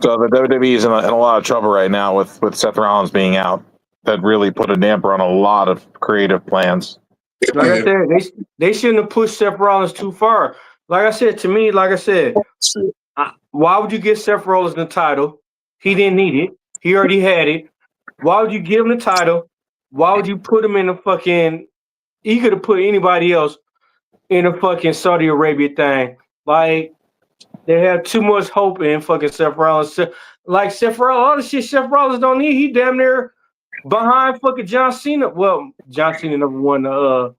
So the WWE is in a lot of trouble right now with Seth Rollins being out. That really put a damper on a lot of creative plans. Like I said, they shouldn't have pushed Seth Rollins too far. Like I said, why would you give Seth Rollins the title? He didn't need it. He already had it. Why would you give him the title? Why would you put him in the fucking... He could have put anybody else in a fucking Saudi Arabia thing. Like, they have too much hope in fucking Seth Rollins. Like, Seth Rollins, all the shit Seth Rollins don't need, he damn near behind fucking John Cena. Well, John Cena never won the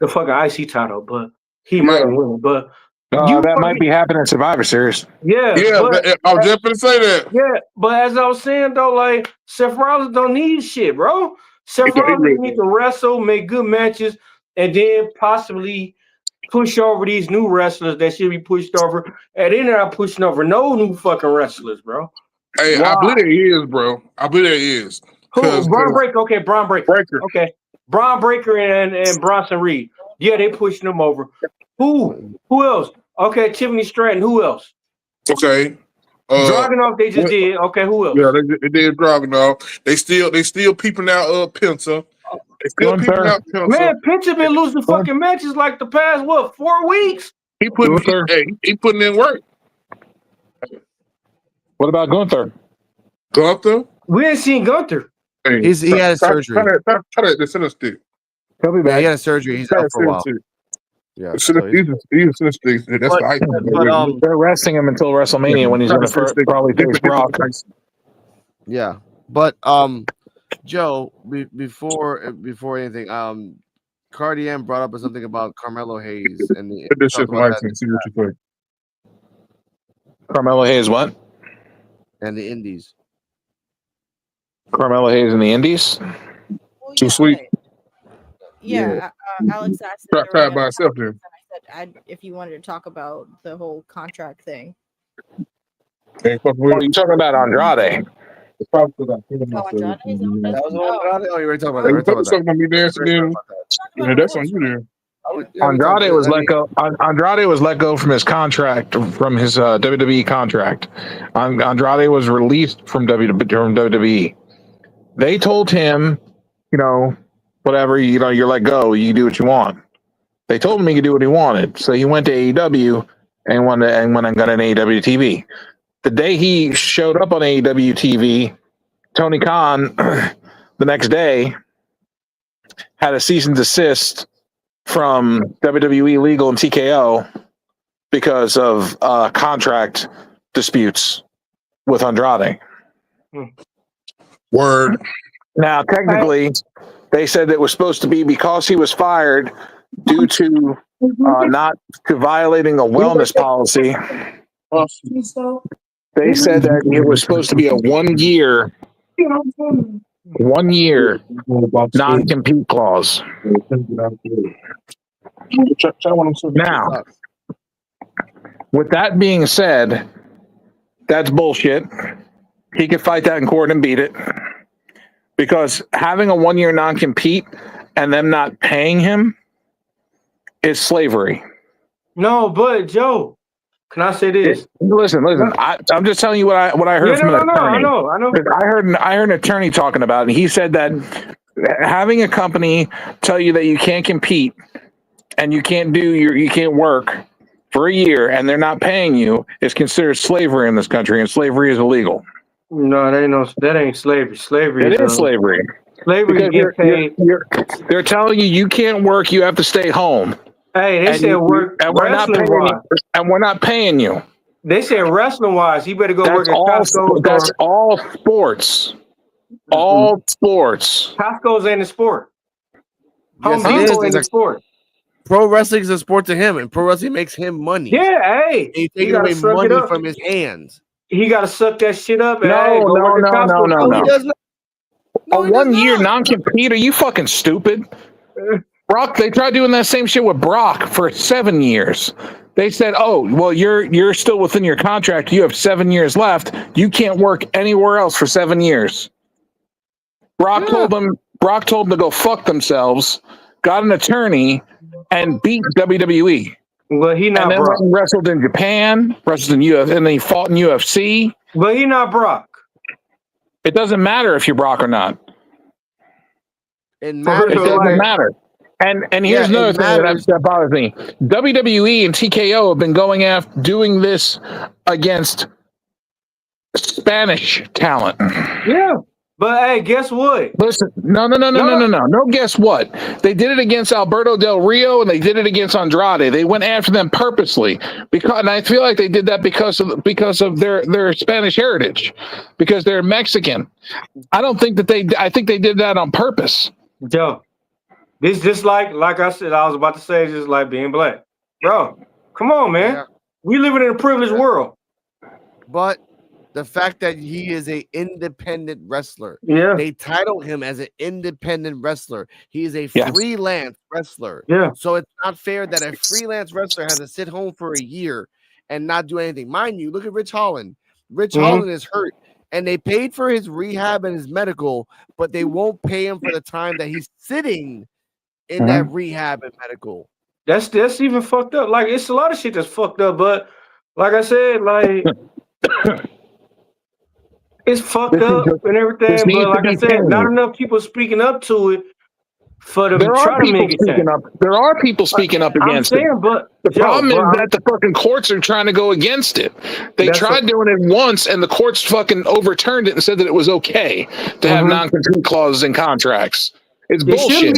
fucking IC title, but he might win. But that might be happening in Survivor Series. but I was just gonna say that. but as I was saying though, like Seth Rollins don't need shit, bro. Seth Rollins need to wrestle, make good matches, and then possibly push over these new wrestlers that should be pushed over, and then they're not pushing over no new fucking wrestlers, bro. Hey, Why? I believe there is, bro. I believe there is. Who? Braun Breaker. Okay, Braun Breaker. Okay, Braun Breaker and Bronson Reed. Yeah, they pushing them over. Who else? Okay, Tiffany Stratton. Who else? Okay. Dragunov, they just did. Okay, who else? Yeah, they did Dragunov. They still peeping out Penta. They still peeping out Penta. Man, Penta been losing fucking matches like the past 4 weeks. He putting in work. What about Gunther? Gunther? We ain't seen Gunther. Hey, he had a surgery. Try the center stick. He'll be back. Yeah, he had a surgery. He's out for a while. Yeah, he's a center stick. That's the item. They're resting him until WrestleMania when he's going to probably face Brock. Yeah, but Joe, before anything, Cardian brought up something about Carmelo Hayes and the. See what you think. Carmelo Hayes, what? And the Indies. Carmelo Hayes in the Indies. Well, Too sweet. Alex asked. Try by itself then. I said if you wanted to talk about the whole contract thing. Hey, what are you talking about, Andrade? Andrade? That was Andrade. Oh, you already talking about that. You put something on me dancing again. Yeah, that's on you there. Andrade was let go. Andrade was let go from his contract, from his WWE contract. Andrade was released from WWE. They told him, whatever, you're let go. You can do what you want. They told him he could do what he wanted, so he went to AEW and went and got an AEW TV. The day he showed up on AEW TV, Tony Khan, the next day, had a cease and desist from WWE Legal and TKO because of contract disputes with Andrade. Word. Now, technically, they said it was supposed to be because he was fired due to not to violating a wellness policy. They said that it was supposed to be a 1 year non-compete clause. Now, with that being said, that's bullshit. He could fight that in court and beat it, because having a 1 year non-compete and them not paying him is slavery. No, but Joe, can I say this? Listen. I'm just telling you what I heard from an attorney. I know. I heard an attorney talking about it, and he said that having a company tell you that you can't compete and you can't work for a year and they're not paying you is considered slavery in this country, and slavery is illegal. No, that ain't slavery. Slavery is slavery. Slavery is get paid. They're telling you can't work, you have to stay home. Hey, they said work, and we're not paying you. They said wrestling wise, you better go work at Costco. That's all sports. All sports. Costco's ain't a sport. Home Depot ain't a sport. Pro wrestling is a sport to him, and pro wrestling makes him money. Yeah, hey, he taking away money from his hands. He got to suck that shit up. No. He does not. A 1 year non-compete? Are you fucking stupid? Brock, they tried doing that same shit with Brock for 7 years. They said, "Oh, well, you're still within your contract. You have 7 years left. You can't work anywhere else for 7 years." Brock told them to go fuck themselves. Got an attorney and beat WWE. Well, he not. And then Brock. He wrestled in Japan, wrestled in UFC, and then he fought in UFC. But he not Brock. It doesn't matter if you're Brock or not. It doesn't matter. And here's another thing that bothers me. WWE and TKO have been going after doing this against Spanish talent. Yeah. But hey, guess what? Listen, no. Guess what? They did it against Alberto Del Rio, and they did it against Andrade. They went after them purposely and I feel like they did that because of their Spanish heritage, because they're Mexican. I don't think that I think they did that on purpose. Joe, this just like I said, I was about to say, just like being black, bro. Come on, man. Yeah. We living in a privileged world. But the fact that he is an independent wrestler, Yeah. they title him as an independent wrestler. He is a Yes. freelance wrestler. Yeah. So it's not fair that a freelance wrestler has to sit home for a year and not do anything. Mind you, look at Rich Holland. Rich Holland is hurt, and they paid for his rehab and his medical, but they won't pay him for the time that he's sitting in that rehab and medical. That's even fucked up. Like, it's a lot of shit that's fucked up, but like I said, like it's fucked up and everything. But like I said, not enough people speaking up to it for them to try to make it change. There are people speaking up against it. But the problem is that the fucking courts are trying to go against it. They tried doing it once, and the courts fucking overturned it and said that it was okay to have non-compete clauses in contracts. It's bullshit.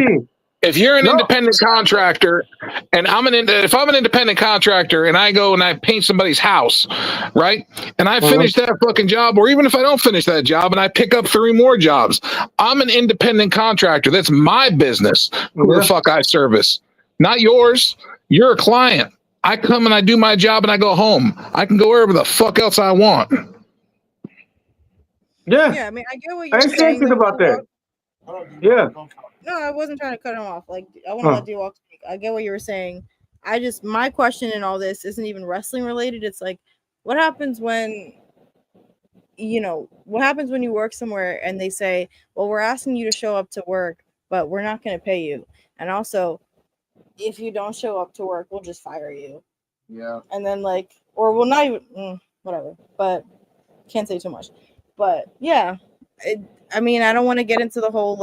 If you're an independent contractor, and if I'm an independent contractor and I go and I paint somebody's house, right, and I finish that fucking job, or even if I don't finish that job and I pick up 3 more jobs, I'm an independent contractor. That's my business. Who the fuck I service, not yours. You're a client. I come and I do my job and I go home. I can go wherever the fuck else I want. Yeah, I mean, I get what you're saying. Thinking about that. Yeah. No, I wasn't trying to cut him off. Like, I want to let you walk speak. I get what you were saying. My question in all this isn't even wrestling related. It's like, what happens when you work somewhere and they say, well, we're asking you to show up to work, but we're not going to pay you. And also, if you don't show up to work, we'll just fire you. Yeah. And then or we'll not even, whatever, but can't say too much. But yeah, I mean, I don't want to get into the whole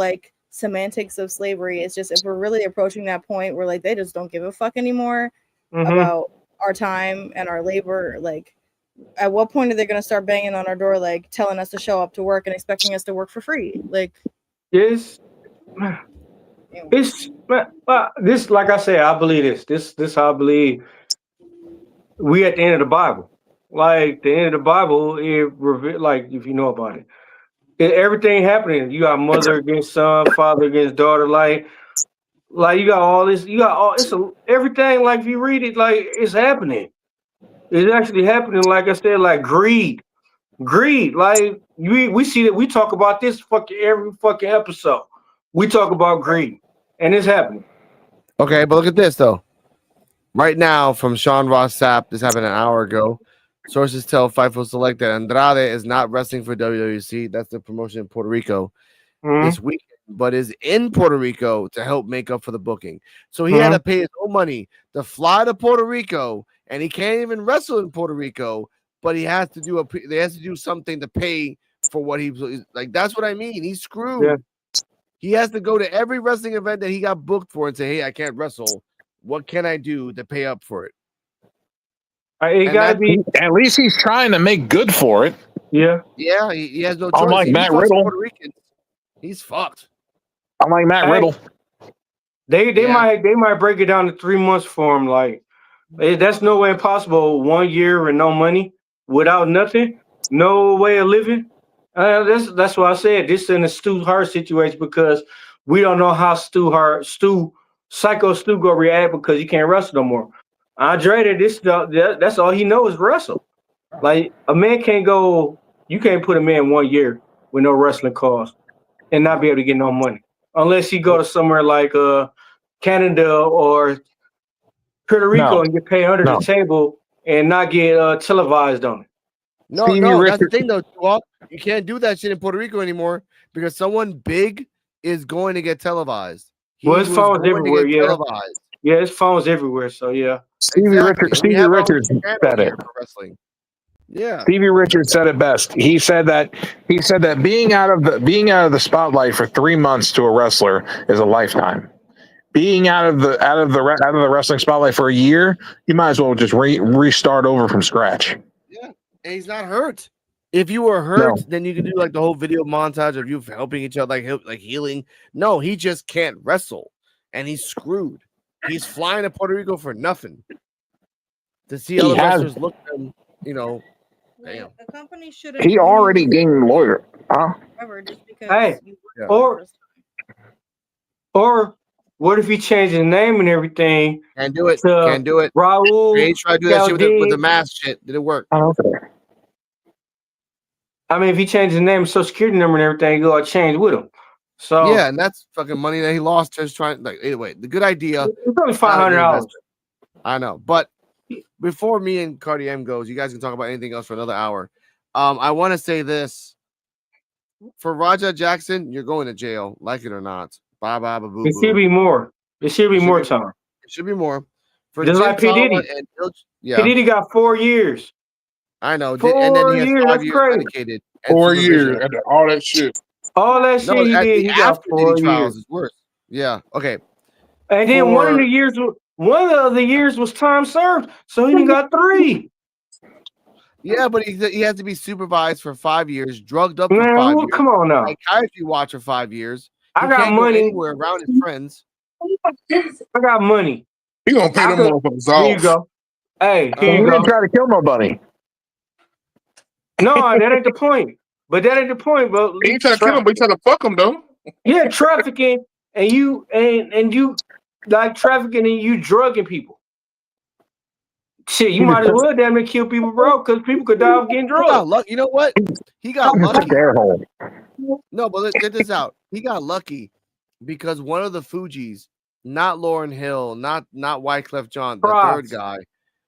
semantics of slavery. It's just, if we're really approaching that point where they just don't give a fuck anymore about our time and our labor, at what point are they going to start banging on our door, telling us to show up to work and expecting us to work for free? This, like I said, I believe this how I believe we at the end of the Bible. Like, the end of the Bible, if you know about it, everything happening. You got mother against son, father against daughter. Like you got all this. You got everything. Like, if you read it, it's happening. It's actually happening. Like I said, greed. Like, we see that. We talk about this every fucking episode. We talk about greed, and it's happening. Okay, but look at this though. Right now, from Sean Ross Sapp, this happened an hour ago. Sources tell Fightful Select that Andrade is not wrestling for WWC. That's the promotion in Puerto Rico this weekend, but is in Puerto Rico to help make up for the booking. So he had to pay his own money to fly to Puerto Rico, and he can't even wrestle in Puerto Rico. But he has to do something to pay for what he like. That's what I mean. He's screwed. Yeah. He has to go to every wrestling event that he got booked for and say, "Hey, I can't wrestle. What can I do to pay up for it?" It gotta be. At least he's trying to make good for it. Yeah. Yeah, he has no choice. Unlike Matt Riddle. Puerto Ricans, he's fucked. Unlike Matt Riddle. They might break it down to 3 months for him. That's no way possible. 1 year and no money, without nothing, no way of living. That's why I said this is in a Stu Hart situation, because we don't know how Psycho Stu gonna react, because he can't wrestle no more. Andrade, that's all he knows is wrestle. Like, a man can't go. You can't put a man 1 year with no wrestling costs and not be able to get no money, unless he go to somewhere like Canada or Puerto Rico and get paid under the table and not get televised on it. No, that's the thing though. You can't do that shit in Puerto Rico anymore, because someone big is going to get televised. His phone's everywhere. Yeah, his phone's everywhere. So yeah. Stevie Richards said it. Yeah. Stevie Richards said it best. He said that being out of the spotlight for 3 months to a wrestler is a lifetime. Being out of the wrestling spotlight for a year, you might as well just restart over from scratch. Yeah, and he's not hurt. If you were hurt, No. then you can do like the whole video montage of you helping each other, like healing. No, he just can't wrestle, and he's screwed. He's flying to Puerto Rico for nothing. To see other wrestlers look at him, damn. The company should. He already gained lawyer, huh? Just because Hey, you or what if he changed his name and everything? Can't do it. To Can't do it. Raul. They tried to do that shit with the mask shit. Didn't work. Oh, okay. I mean, if he changed his name, social security number, and everything, you gotta change with him. So yeah, and that's fucking money that he lost just trying. Like, anyway, the good idea. It's only $500. I know, but before me and Cardi M goes, you guys can talk about anything else for another hour. I want to say this: for Raja Jackson, you're going to jail, like it or not. Bye bye, boo. It should be more. It should be more time. It should be more. For just Jim like P. Diddy. Yeah, P. Diddy got 4 years. I know. 4 and then he has years. 5 years crazy. dedicated. 4 years and all that shit. All that shit he did. He got 4 years. Is worse. Yeah. Okay. And then one of the years was time served, so he got 3. Yeah, but he has to be supervised for 5 years, drugged up for Man, 5 years. Come on now. Psychiatry watch for 5 years. I got money. We're around his friends. I got money. He gonna pay them motherfuckers off. Here you go. Hey, He didn't try to kill nobody. No, that ain't the point. But that ain't the point, bro. He ain't trying to kill him, but he trying to fuck him though. Yeah, trafficking and you like trafficking and you drugging people. Shit, you might as well damn near kill people, bro, because people could die of getting drugged. You know what? He got lucky. Hole. No, but get this out. He got lucky because one of the Fugees, not Lauryn Hill, not Wyclef Jean, the third guy,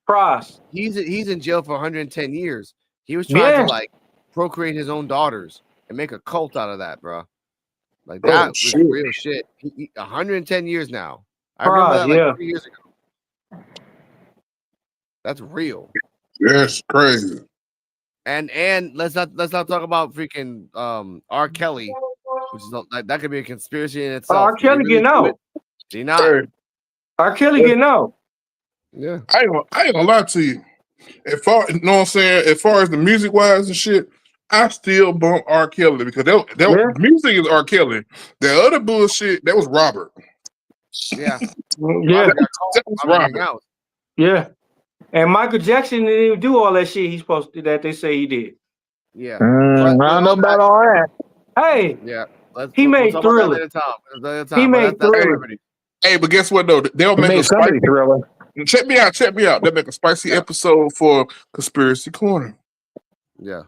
Price. He's in jail for 110 years. He was trying to like procreate his own daughters and make a cult out of that, bro. Like that was real shit. 110 years now. I remember that 3 years ago. That's real. Yes, crazy. And let's not talk about freaking R. Kelly, which is like that could be a conspiracy in itself. R. Kelly getting out. See not? R. Kelly getting out. Yeah. I ain't gonna lie to you. You know what I'm saying? As far as the music wise and shit, I still bump R. Kelly because that music is R. Kelly. The other bullshit, that was Robert. Yeah. Yeah. That was Robert. Yeah. And Michael Jackson didn't even do all that shit he's supposed to do that they say he did. Yeah. I don't know about all that. Hey. Yeah. He made Thriller. He made Thriller. Hey, but guess what though? They'll make a spicy Thriller. Check me out. They'll make a spicy episode for Conspiracy Corner. Yeah.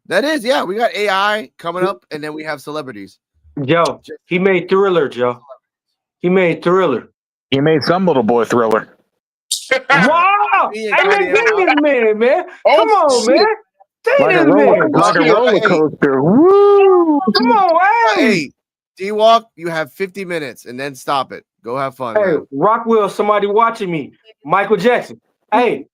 That is, yeah. We got AI coming up, and then we have celebrities. Joe, he made Thriller, Joe. He made Thriller. He made some little boy Thriller. Wow! Hey, man, give me this man, man. Come on, man. Like a roller coaster. Woo! Come on, hey. D-Walk, you have 50 minutes, and then stop it. Go have fun. Hey, man. Rockwell, somebody watching me. Michael Jackson. Hey,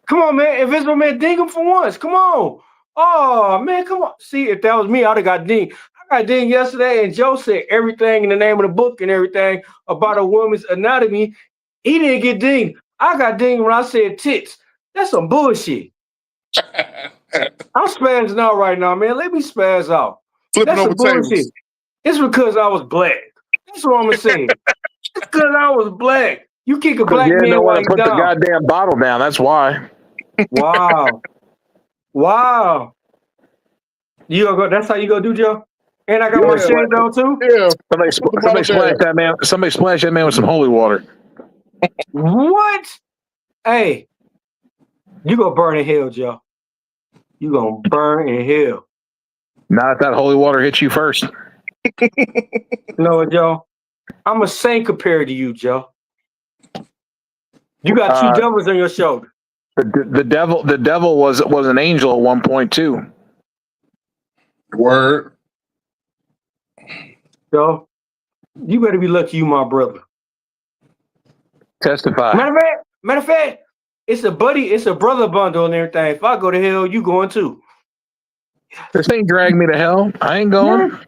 come on, man. Invisible Man, ding him for once. Come on. Oh, man, come on. See, if that was me, I'd have got dinged. I got dinged yesterday, and Joe said everything in the name of the book and everything about a woman's anatomy. He didn't get dinged. I got dinged when I said tits. That's some bullshit. I'm spazzing out right now, man. Let me spaz out. Flipping over tables. It's because I was black. That's what I'm gonna say. It's because I was black. You kick a black man while you put down. the goddamn bottle down. That's why. Wow. Wow. You gonna go? That's how you gonna do, Joe? And I got my shades on too. Yeah. Somebody splash that man. Somebody splash that man with some holy water. What? Hey, you gonna burn in hell, Joe? You gonna burn in hell? Not if that holy water hits you first. No, Joe. I'm a saint compared to you, Joe. You got 2 devils on your shoulder. The devil was an angel at one point too. Word. Joe, you better be lucky you my brother. Testify. Matter of fact, it's a brother bundle and everything. If I go to hell, you going too. This ain't drag me to hell. I ain't going. Yeah.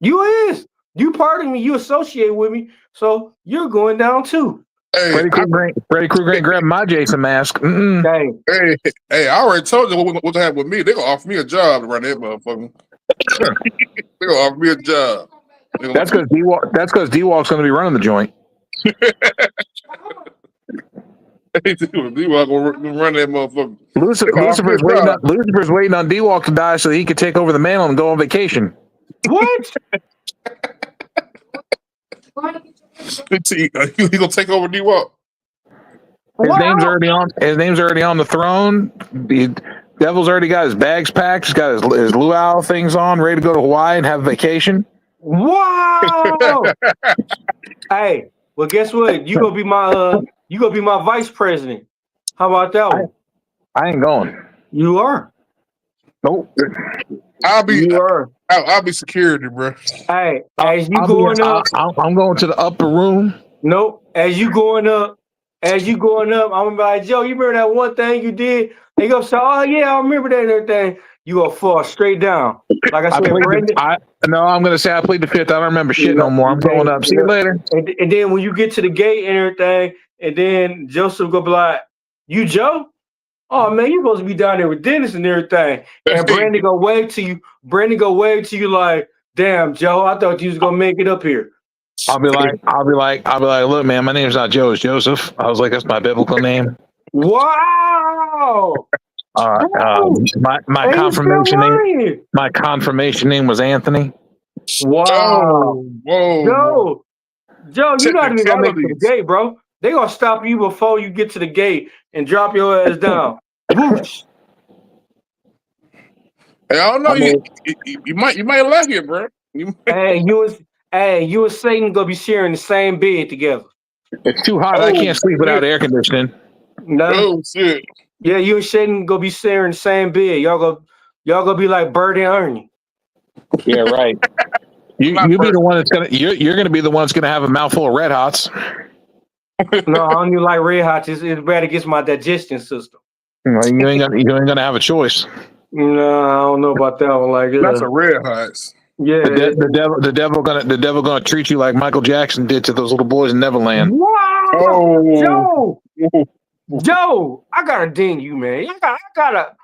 You is. You part of me. You associate with me. So you're going down too. Hey, Freddy Krueger ain't grabbing my Jason mask. Mm-mm. hey, I already told you what to happen with me. They gonna offer me a job to run that motherfucker. They gonna offer me a job. That's because D-Walk's going to be running the joint. D-Walk gonna run that motherfucker. Lucifer's waiting on D-Walk to die so he could take over the mantle and go on vacation. What? He gonna take over D-Walk. His name's already on the throne. The devil's already got his bags packed. He's got his luau things on, ready to go to Hawaii and have a vacation. Wow. Hey, well, guess what? You gonna be my vice president. How about that one? I ain't going. You are. Nope. I'll be security, bro. Hey, as you going up, I'm going to the upper room. Nope. As you going up, I'm gonna be like, Joe, you remember that one thing you did? They gonna say, oh yeah, I remember that and everything. You gonna fall straight down. Like I said, Brandon. I'm gonna say I plead the fifth. I don't remember shit no more. I'm going up. See you later. And then when you get to the gate and everything, and then Joseph gonna be like, you Joe? Oh man, you supposed to be down there with Dennis and everything. And Brandon gonna wave to you like, damn, Joe, I thought you was gonna make it up here. I'll be like, look, man, my name's not Joe, it's Joseph. I was like, that's my biblical name. Wow. My confirmation name was Anthony. Wow. Whoa. Joe, you're not even gonna make it to the gate, bro. They gonna stop you before you get to the gate and drop your ass down. Whoosh. Hey, I don't know. You might like it, bro. You and Satan gonna be sharing the same bed together. It's too hot. I can't sleep without air conditioning. No. Oh shit. Yeah, you and Satan gonna be sharing the same bed. Y'all gonna be like Bert and Ernie. Yeah, right. You be the one that's gonna you're gonna be the one that's gonna have a mouthful of Red Hots. No, I don't even like Red Hots. It's bad against my digestion system. You ain't gonna have a choice. No, I don't know about that one. Like that's a Red Hots. Yeah, the devil gonna treat you like Michael Jackson did to those little boys in Neverland. Wow, oh. Joe, I gotta ding you, man. I gotta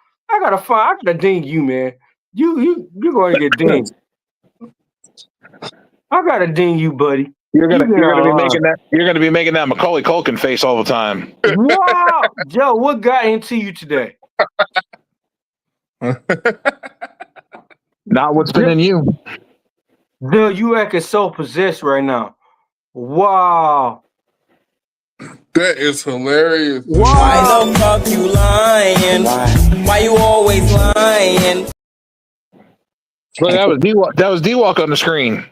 ding you, man. You're gonna get dinged. I gotta ding you, buddy. You're gonna be making that Macaulay Culkin face all the time. Wow, Joe, what got into you today? Not what's been in you. Dude, you acting so possessed right now. Wow. That is hilarious. Wow. Why the fuck you lying? Why you always lying? Look, that was D-Walk on the screen.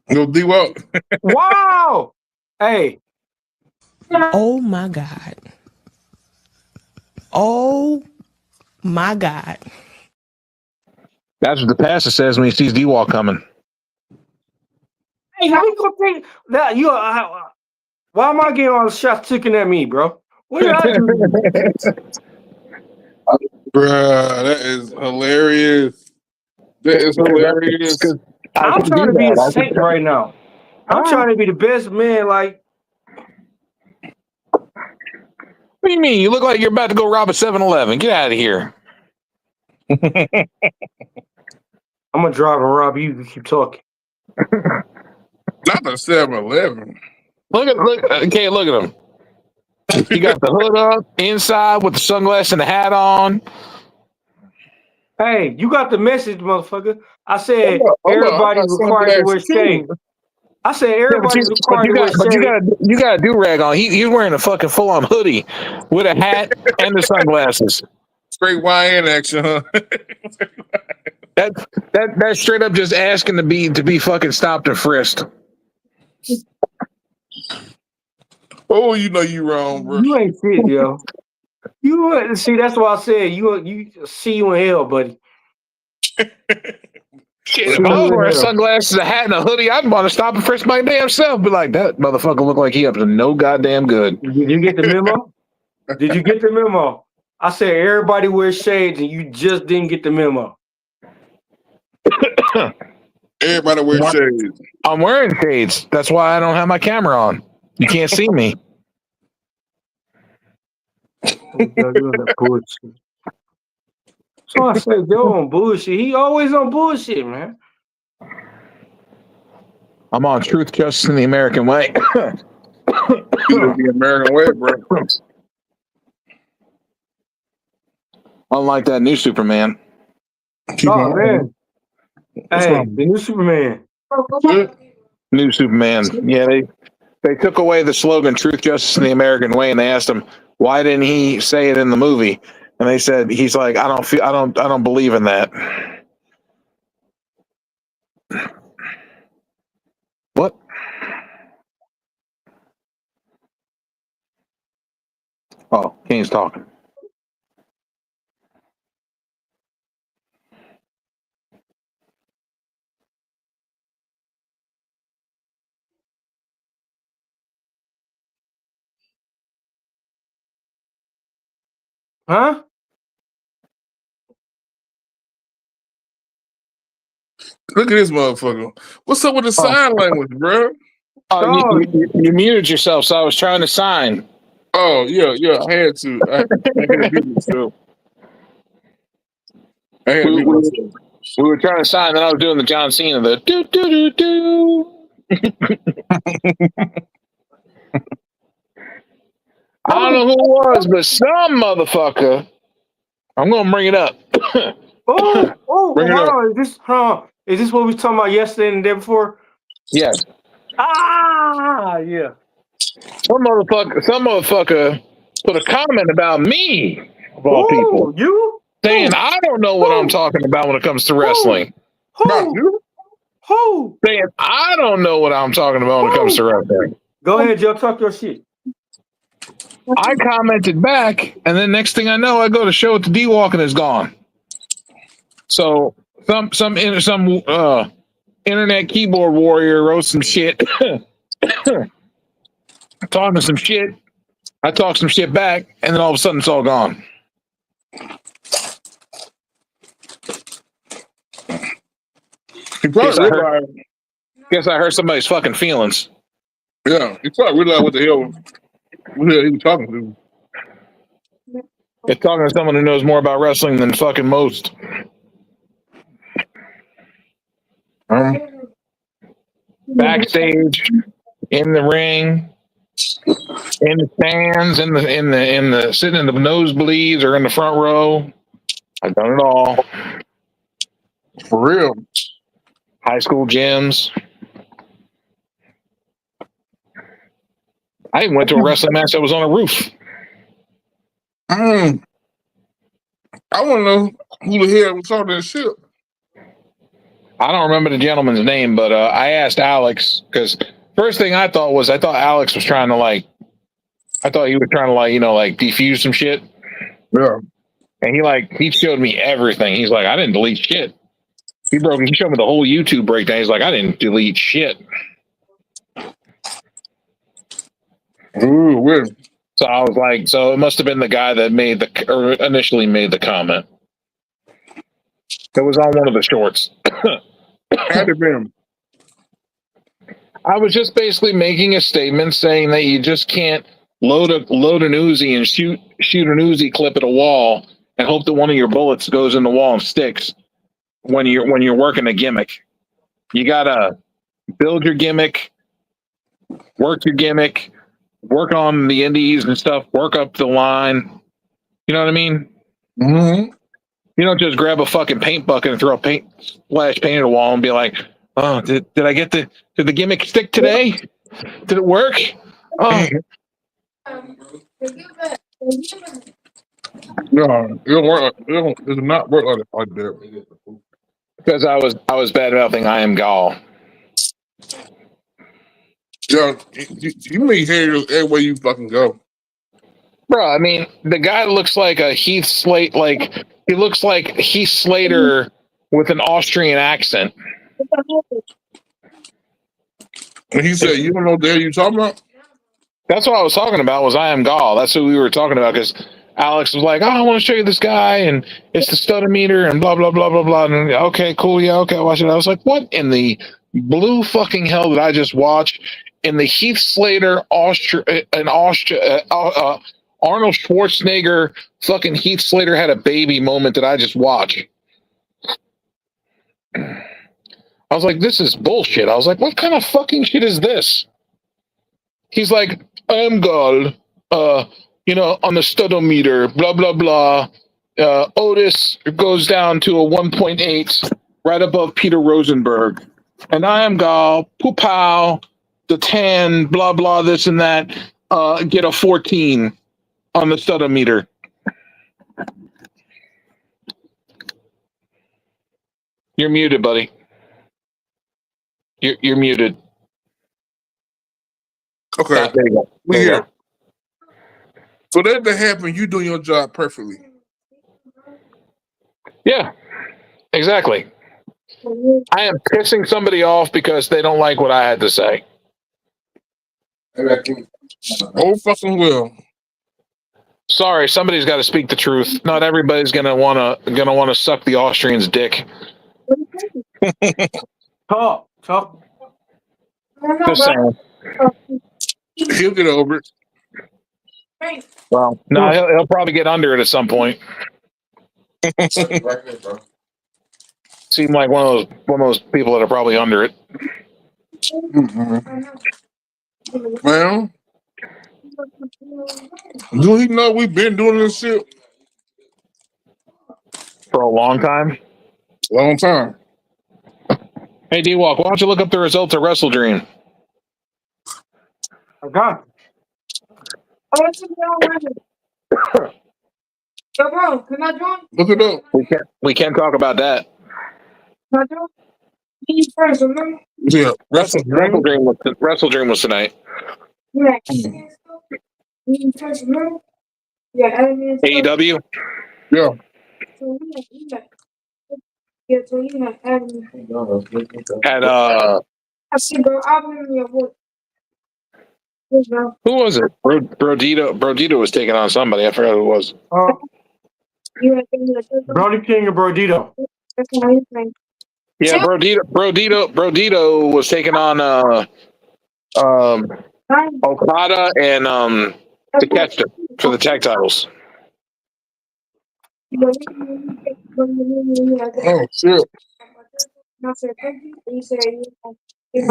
No D-Walk. Wow. Hey. Oh my God. Oh my God. That's what the pastor says when he sees D-Walk coming. Hey, how you gonna take that? Why am I getting all the shots taken at me, bro? What did I do? Bruh, that is hilarious. I'm trying to be a saint right now. I'm trying to be the best man. Like, what do you mean? You look like you're about to go rob a 7-Eleven. Get out of here. I'm gonna drive and rob you. Keep talking. Not the 7-Eleven. Look at him. He got the hood up inside with the sunglasses and the hat on. Hey, you got the message, motherfucker. I said everybody's required to wear shades. I said everybody's required to wear shades. You got a do-rag on. He's wearing a fucking full-on hoodie with a hat and the sunglasses. Straight YN action, huh? That's straight up just asking to be fucking stopped and frisked. Oh, you know you wrong, bro. You ain't shit, yo. You see, that's why I said you see you in hell, buddy. Shit, if I was wearing sunglasses, a hat, and a hoodie, I'd want to stop and frisk my damn self. Be like, that motherfucker look like he up to no goddamn good. Did you get the memo? Did you get the memo? I said everybody wears shades, and you just didn't get the memo. Everybody wears shades. I'm wearing shades. That's why I don't have my camera on. You can't see me. Joe, you on that bullshit. So I said, Joe on bullshit. He always on bullshit, man. I'm on Truth, Justice, and the American Way. The American way, bro. Unlike that new Superman. Oh man. Hey, the new Superman. New Superman. Yeah, they took away the slogan "Truth, Justice, and the American Way," and they asked him why didn't he say it in the movie, and they said he's like, I don't believe in that. What? Oh, Kane's talking. Huh? Look at this motherfucker. What's up with the sign language, bro? You muted yourself, so I was trying to sign. Oh, yeah, I had to. I had to do this, so. We were trying to sign, and I was doing the John Cena, the do do do do. I don't know who it was, but some motherfucker. I'm gonna bring it up. Hold on. Is this what we were talking about yesterday and the day before? Yes. Yeah. Some motherfucker put a comment about me, of all people. You? Saying I don't know what I'm talking about when it comes to wrestling. Saying I don't know what I'm talking about when it comes to wrestling. Go ahead, Joe. Talk your shit. I commented back, and then next thing I know, I go to show it to D-Walk and it's gone. So some internet keyboard warrior wrote some shit, talking some shit. I talk some shit back, and then all of a sudden it's all gone. Guess I hurt somebody's fucking feelings. Yeah, you probably realize what the hell he was talking to. It's talking to someone who knows more about wrestling than fucking most. Backstage, in the ring, in the stands, in the sitting in the nosebleeds or in the front row. I've done it all. For real. High school gyms. I even went to a wrestling match that was on a roof. I want to know who the hell was talking that shit. I don't remember the gentleman's name, but I asked Alex, because first thing I thought Alex was trying to defuse some shit. Yeah. And he showed me everything. He's like, I didn't delete shit. He showed me the whole YouTube breakdown. He's like, I didn't delete shit. Ooh, weird. So I was like, so it must have been the guy that initially made the comment. It was on one of the shorts. Had to be. I was just basically making a statement saying that you just can't load an Uzi and shoot an Uzi clip at a wall and hope that one of your bullets goes in the wall and sticks when you're working a gimmick. You gotta build your gimmick, work your gimmick, work on the indies and stuff, work up the line. You know what I mean? Mm-hmm. You don't just grab a fucking paint bucket and throw splash paint at a wall and be like, oh, did the gimmick stick today? Did it work? Oh. No, it don't work. It does not work like that. Because I was bad mouthing I am Gall. Yeah, you may hear everywhere you fucking go. Bro, I mean, the guy looks like a Heath Slate, he looks like Heath Slater with an Austrian accent. And he said, you don't know what the hell you talking about? That's what I was talking about, was I am Gall. That's what we were talking about, because Alex was like, oh, I want to show you this guy, and it's the studometer, and blah, blah, blah, blah, blah. And okay, cool, yeah, okay, I'll watch it. I was like, what in the blue fucking hell did I just watch in the Heath Slater Arnold Schwarzenegger, fucking Heath Slater had a baby moment that I just watched. I was like, this is bullshit. I was like, what kind of fucking shit is this? He's like, I'm God, on the studometer, blah, blah, blah. Otis goes down to a 1.8 right above Peter Rosenberg. And I am God, pow, the 10, blah, blah, this and that. Get a 14 on the studometer. You're muted, buddy. You're muted. Okay. There you go. We There you here. go. So that to happen, you doing your job perfectly. Yeah, exactly. I am pissing somebody off because they don't like what I had to say. Oh, fucking well. Sorry, somebody's got to speak the truth. Not everybody's gonna wanna suck the Austrian's dick. Talk. Just saying. He'll get over it. Well, no, he'll probably get under it at some point. Seem like one of those people that are probably under it. Well, do he know we've been doing this shit For a long time. long time? Hey, D-Walk, why don't you look up the results of Wrestle Dream? I got Look it up. We can't talk about that. Yeah, Wrestle Dream was tonight. AEW. Yeah. Had who was it? Brodito was taking on somebody. I forgot who it was. Brody King and Brodito. Yeah, Brodito was taking on Okada and Takeshita for the tag titles. Oh shit. And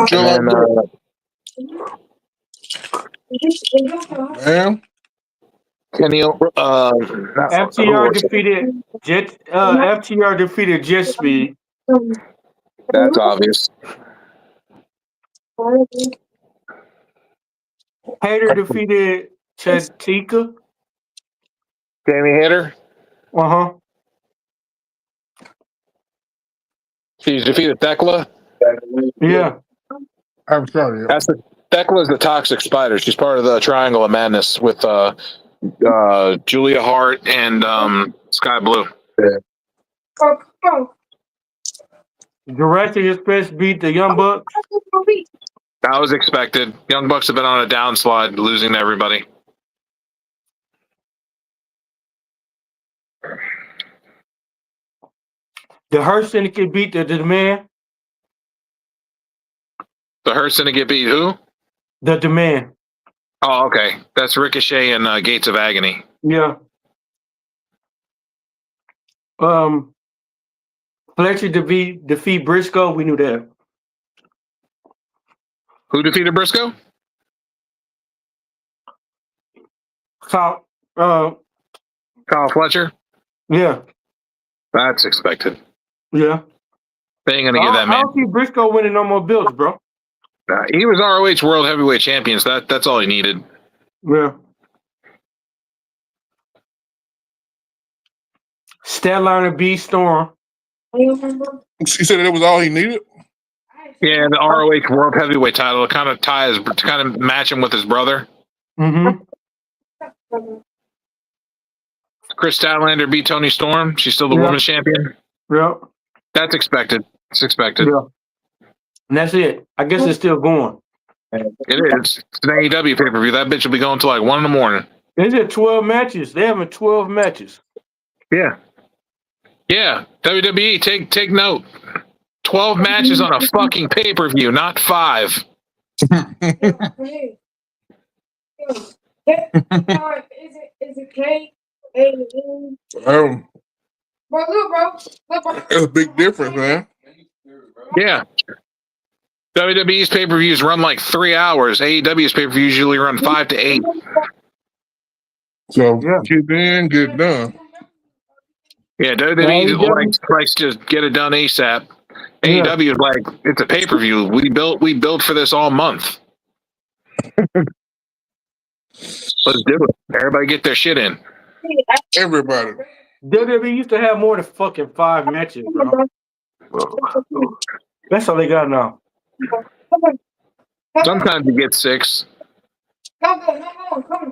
Man. Kenny, FTR defeated Jet Speed. That's obvious. Hater defeated Chestica. Jamie Hader. Uh-huh. She's defeated Thekla. Yeah. I'm sorry. Thekla is the Toxic Spider. She's part of the Triangle of Madness with Julia Hart and Sky Blue. Jurassic Express beat the Young Bucks. That was expected. Young Bucks have been on a downslide, losing to everybody. The Hurt Syndicate beat the Demand. The Hurt Syndicate beat who? The Demand. Oh, okay. That's Ricochet and Gates of Agony. Yeah. Fletcher defeat Briscoe. We knew that. Who defeated Briscoe? Kyle Fletcher? Yeah. That's expected. Yeah. They ain't gonna give that man. I don't see Briscoe winning no more belts, bro. He was ROH World Heavyweight Champion, so that's all he needed. Yeah. Statlander beat Storm. She said that was all he needed? Yeah, the ROH World Heavyweight title to kind of match him with his brother. Mm-hmm. Chris Statlander beat Toni Storm. She's still the women's champion. Yeah. That's expected. It's expected. Yeah. And that's it. I guess it's still going. It is. It's an AEW pay-per-view. That bitch will be going till like 1 a.m. Is it 12 matches? They having 12 matches. Yeah. Yeah. WWE, take note. 12 matches on a fucking pay-per-view, not 5. Is it K? Bro, look, bro. That's a big difference, man. Yeah. WWE's pay-per-views run like 3 hours. AEW's pay-per-views usually run 5 to 8. So get in, get done. Yeah, WWE likes to get it done ASAP. Yeah. AEW is like, it's a pay-per-view. We built for this all month. Let's do it. Everybody get their shit in. Everybody. WWE used to have more than fucking 5 matches, bro. That's all they got now. Sometimes you get 6.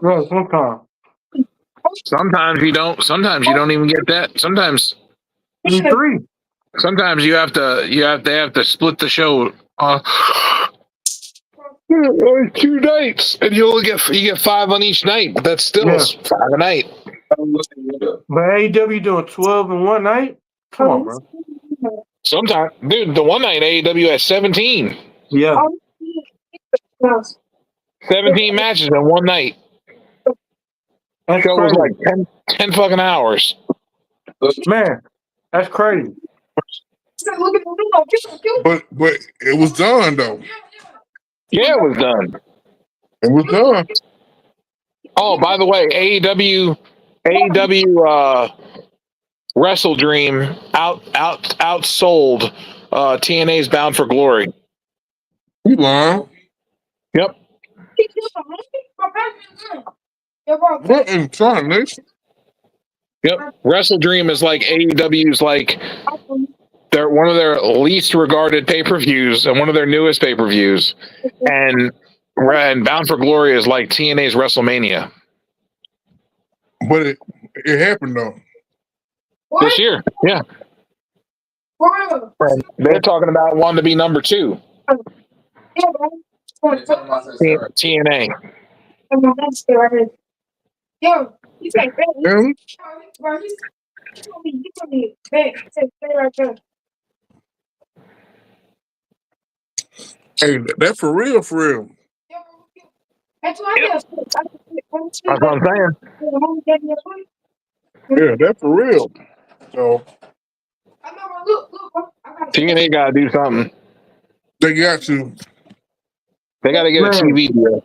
Bro, sometimes. Sometimes you don't. Sometimes you don't even get that. Sometimes 3. Sometimes they have to split the show. 2 nights, and you get 5 on each night. But that's still 5 a night. But AEW doing 12 in one night? Come on, bro. Sometimes, dude, the one night AEW has 17. Yeah. 17 matches in one night. That show was like 10 fucking hours. Man, that's crazy. But it was done though. Yeah, it was done. It was done. Oh, by the way, AEW Wrestle Dream outsold TNA's Bound for Glory. You lying? Yep. What in China Nation? Yep. Wrestle Dream is like AEW's they're one of their least regarded pay-per-views and one of their newest pay-per-views. And Bound for Glory is like TNA's WrestleMania. But it happened though. This year. Yeah. And they're talking about wanting to be number 2. TNA. Yo, he's like, bro, he's giving me back. Stay right there. Hey, that for real, for real. That's what I That's what I'm saying. Yeah, that's for real. So TNA gotta do something. they got to. They gotta get a TV deal.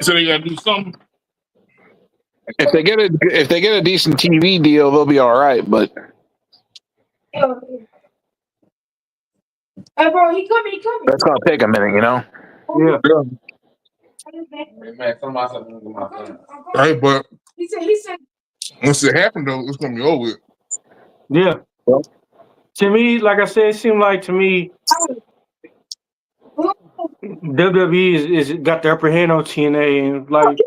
So they gotta do something. If they get a decent TV deal, they'll be all right. But Hey, bro, he coming. that's gonna take a minute, you know. Yeah. Hey, but He said. once it happened though, it's gonna be over with. Yeah. Well, to me, like I said, it seemed like to me WWE is got the upper hand on TNA, and like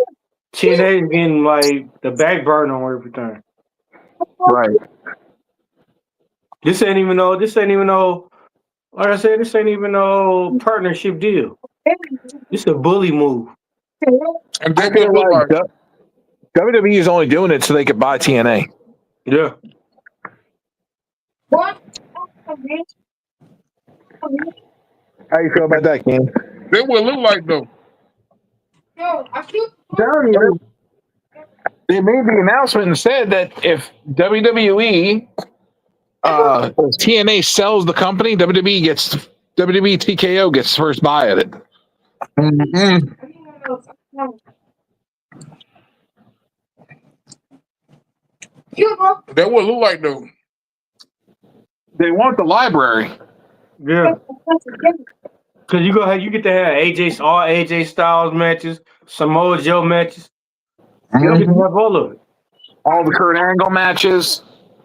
TNA is getting like the back burner on everything. Right. This ain't even no. Like I said, this ain't even no partnership deal. This a bully move. And I feel like WWE is only doing it so they could buy TNA. Yeah. What? How you feel about that, King? That what it look like though. Yo, I killed. They made the announcement and said that if WWE, if TNA sells the company, WWE TKO gets first buy at it. Mm-hmm. That what it look like though. They want the library. Yeah. Cause you get to have all AJ Styles matches, Samoa Joe matches. You can have all of it. All the Kurt Angle matches.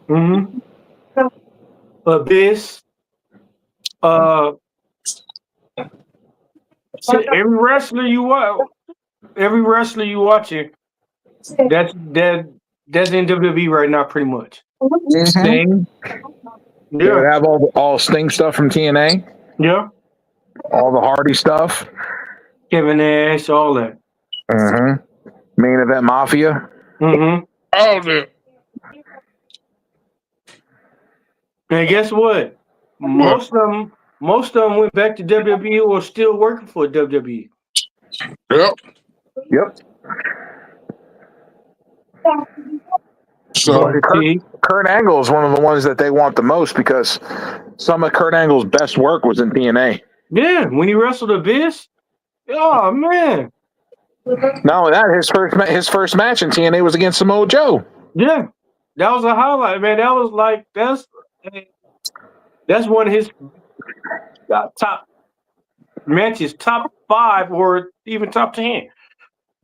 Mm-hmm. Abyss. So every wrestler you watching, that's in WWE right now, pretty much. Sting. They would have all Sting stuff from TNA. Yeah. All the Hardy stuff. Kevin Nash, all that. Mm-hmm. Main Event Mafia. Mm-hmm. All that. And guess what? Most of most of them went back to WWE or still working for WWE. Yep. Yep. So Kurt Angle is one of the ones that they want the most because some of Kurt Angle's best work was in TNA. Yeah, when he wrestled Abyss. Oh man. Not only that, his first match in TNA was against Samoa Joe. Yeah, that was a highlight, man. That was like that's one of his top matches, top 5 or even top 10.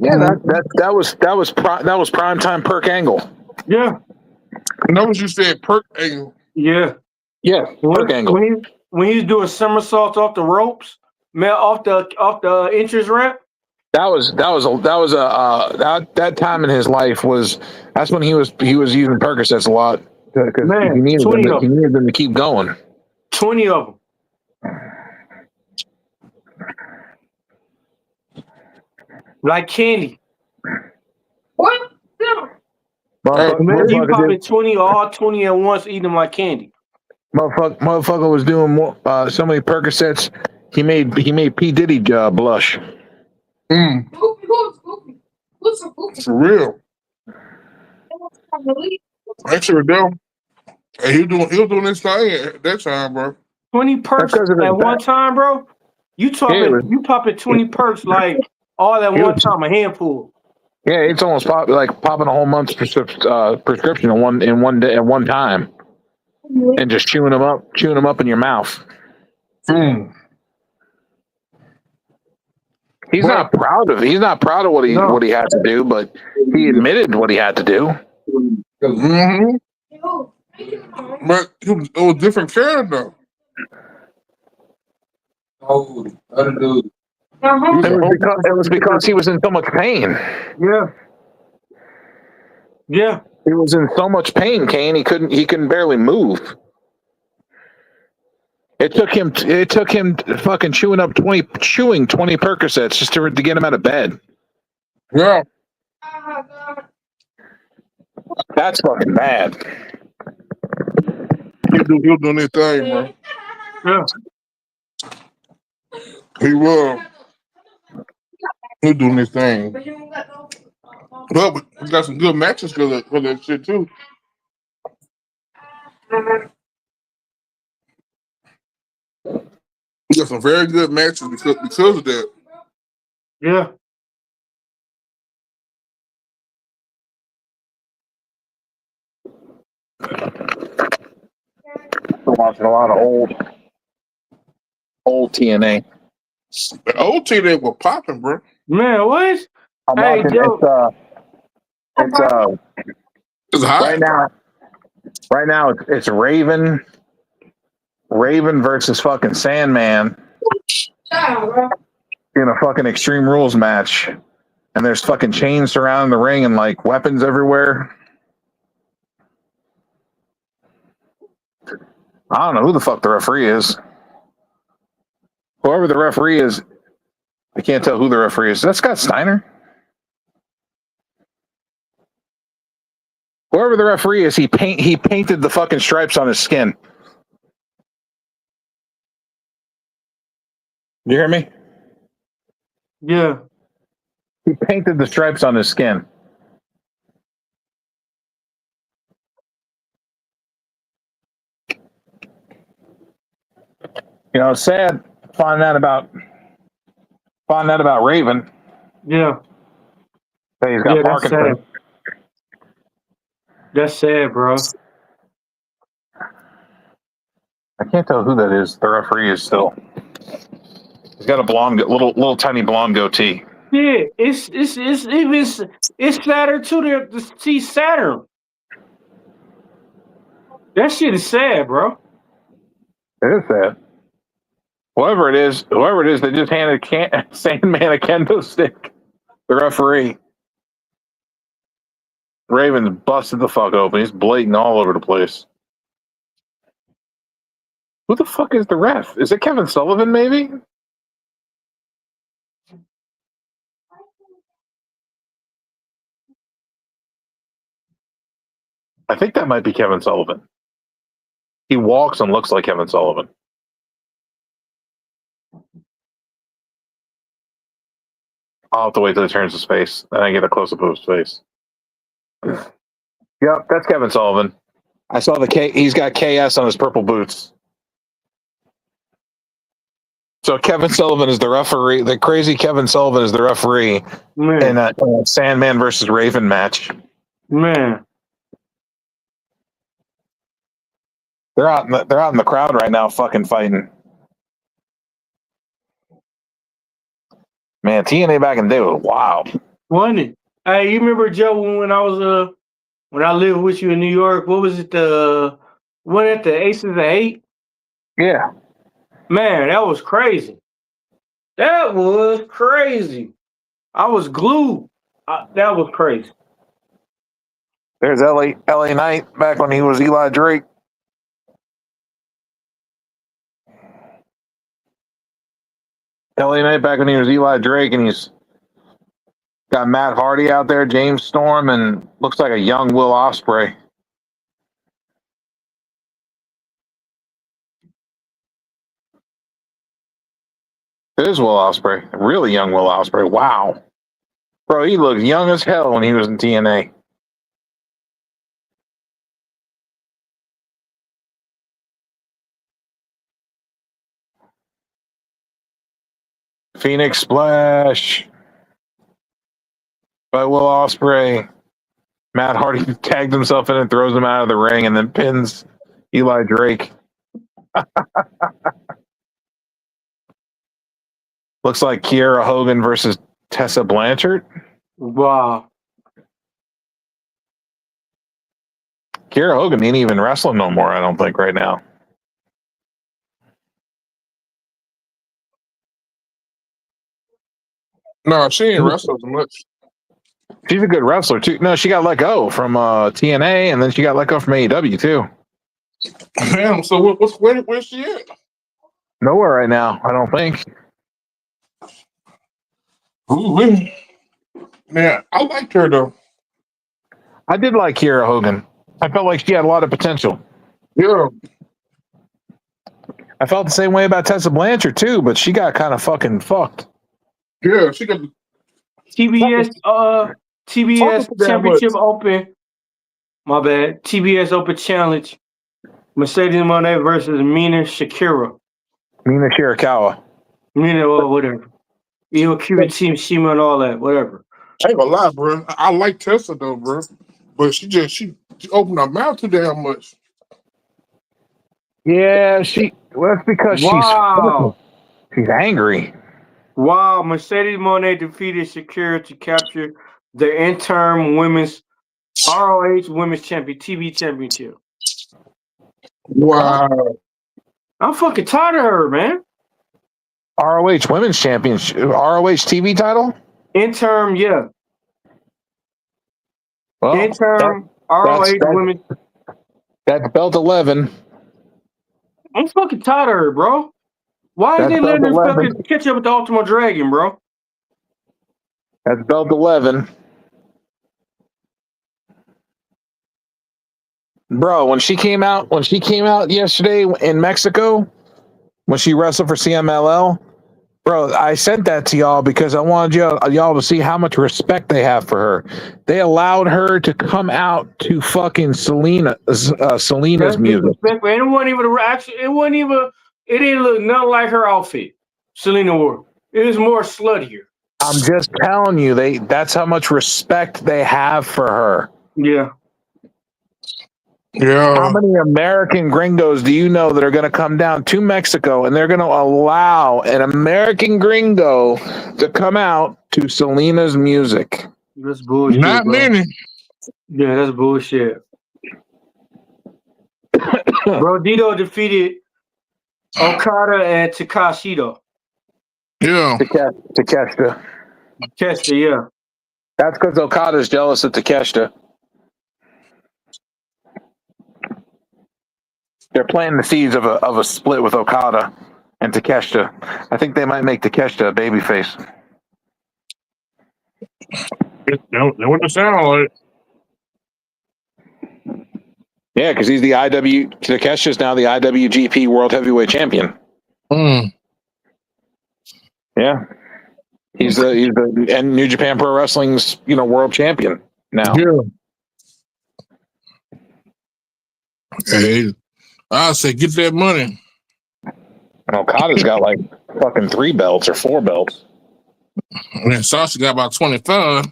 Yeah, that was primetime Perk Angle. Yeah. Notice you said Perk Angle. Yeah. Yeah, Perk Angle. When he's doing somersaults off the ropes, man, off the entrance ramp. That time in his life that's when he was using Percocets a lot because he needed them to keep going. 20 of them. Like candy. What? Man, you popping 20 all 20 at once, eating them like candy. Motherfucker was doing so many Percocets. He made P. Diddy blush. For real. Actually, he was doing this thing at that time, bro. 20 perks at one time, bro. You popping 20 perks like all at one time, a handful. Yeah, it's almost like popping a whole month's prescription in one day at one time, and just chewing them up in your mouth. He's not proud of what he had to do, but he admitted what he had to do. Mm-hmm. But it was different care though. Oh, other dude. It was because he was in so much pain. Yeah. Yeah. He was in so much pain, Kane. He couldn't barely move. It took him fucking chewing 20 Percocets just to get him out of bed. Yeah. That's fucking bad. He was doing his thing, bro. Yeah. He was doing his thing. But we got some good matches for that shit too. We got some very good matches because of that. Yeah. We're watching a lot of old TNA. The old TNA were popping, bro. Man, what? Hey, Joe. It's Hyde. Right now it's Raven versus fucking Sandman in a fucking Extreme Rules match, and there's fucking chains surrounding the ring and like weapons everywhere. I don't know who the fuck the referee is. Whoever the referee is, I can't tell who the referee is. Is that Scott Steiner? Whoever the referee is, he painted the fucking stripes on his skin. You hear me? Yeah. He painted the stripes on his skin. You know, it's sad finding out about Raven. Yeah. That he's got Parkinson's. That's sad, bro. I can't tell who that is. The referee is still. He's got a little tiny blonde goatee. Yeah, it's sadder too to see Saturn. That shit is sad, bro. It is sad. Whoever it is, they just handed Sandman a kendo stick. The referee. Raven's busted the fuck open. He's blatant all over the place. Who the fuck is the ref? Is it Kevin Sullivan, maybe? I think that might be Kevin Sullivan. He walks and looks like Kevin Sullivan. I'll have to wait till it turns his face. Then I get a close up of his face. Yep, that's Kevin Sullivan. I saw the K. He's got KS on his purple boots. So Kevin Sullivan is the referee. The crazy Kevin Sullivan is the referee in a Sandman versus Raven match. Man, they're out in the crowd right now, fucking fighting. Man, TNA back in the day was wild. wasn't it? Hey, you remember Joe when I lived with you in New York? What was it? The one at the Aces of 8? Yeah. Man, that was crazy. That was crazy. I was glued. That was crazy. There's LA Knight back when he was Eli Drake. LA Knight back when he was Eli Drake, and he's got Matt Hardy out there, James Storm, and looks like a young Will Ospreay. It is Will Ospreay, a really young Will Ospreay. Wow, bro, he looked young as hell when he was in TNA. Phoenix Splash by Will Ospreay. Matt Hardy tagged himself in and throws him out of the ring, and then pins Eli Drake. Looks like Kiera Hogan versus Tessa Blanchard. Wow. Kiera Hogan ain't even wrestling no more, I don't think, right now. No, she ain't wrestled as much. She's a good wrestler, too. No, she got let go from TNA, and then she got let go from AEW, too. Damn, so where's she at? Nowhere right now, I don't think. Ooh, man, I liked her, though. I did like Kiera Hogan. I felt like she had a lot of potential. Yeah. I felt the same way about Tessa Blanchard, too, but she got kind of fucking fucked. Yeah, she got TBS Championship Open. My bad. TBS Open Challenge. Mercedes Moné versus Mina Shakira. Mina Shirakawa. Mina or whatever. EOQ Team Shima and all that, whatever. I ain't gonna lie, bro. I like Tessa though, bro. But she opened her mouth too damn much. Yeah, that's because she's angry. Wow, Mercedes Moné defeated Shakira to capture the interim women's ROH Women's TV Championship. Wow. I'm fucking tired of her, man. ROH Women's Championship, ROH TV title? Interim, yeah. Well, interim ROH Women's. That's belt 11. I'm fucking tired of her, bro. Why are they letting her fucking catch up with the Ultimate Dragon, bro? That's belt 11. Bro, when she came out yesterday in Mexico, when she wrestled for CMLL, bro, I sent that to y'all because I wanted y'all to see how much respect they have for her. They allowed her to come out to fucking Selena's music. It didn't look nothing like her outfit. Selena wore. It was more sluttier. I'm just telling you, that's how much respect they have for her. Yeah. Yeah. How many American gringos do you know that are going to come down to Mexico and they're going to allow an American gringo to come out to Selena's music? That's bullshit. Not many. Yeah, that's bullshit. Bro, Dito defeated Okada and Takashita. Yeah. Takeshita. Takeshita, yeah. That's because Okada's jealous of Takeshita. They're planting the seeds of a split with Okada and Takeshita. I think they might make Takeshita a babyface. That wouldn't sound like. Yeah, because he's Takeshita's now the IWGP World Heavyweight Champion. Mm. Yeah. He's the and New Japan Pro Wrestling's world champion now. Yeah. Hey, I say get that money. Okada's got like fucking 3 belts or 4 belts. And Sasha got about 25.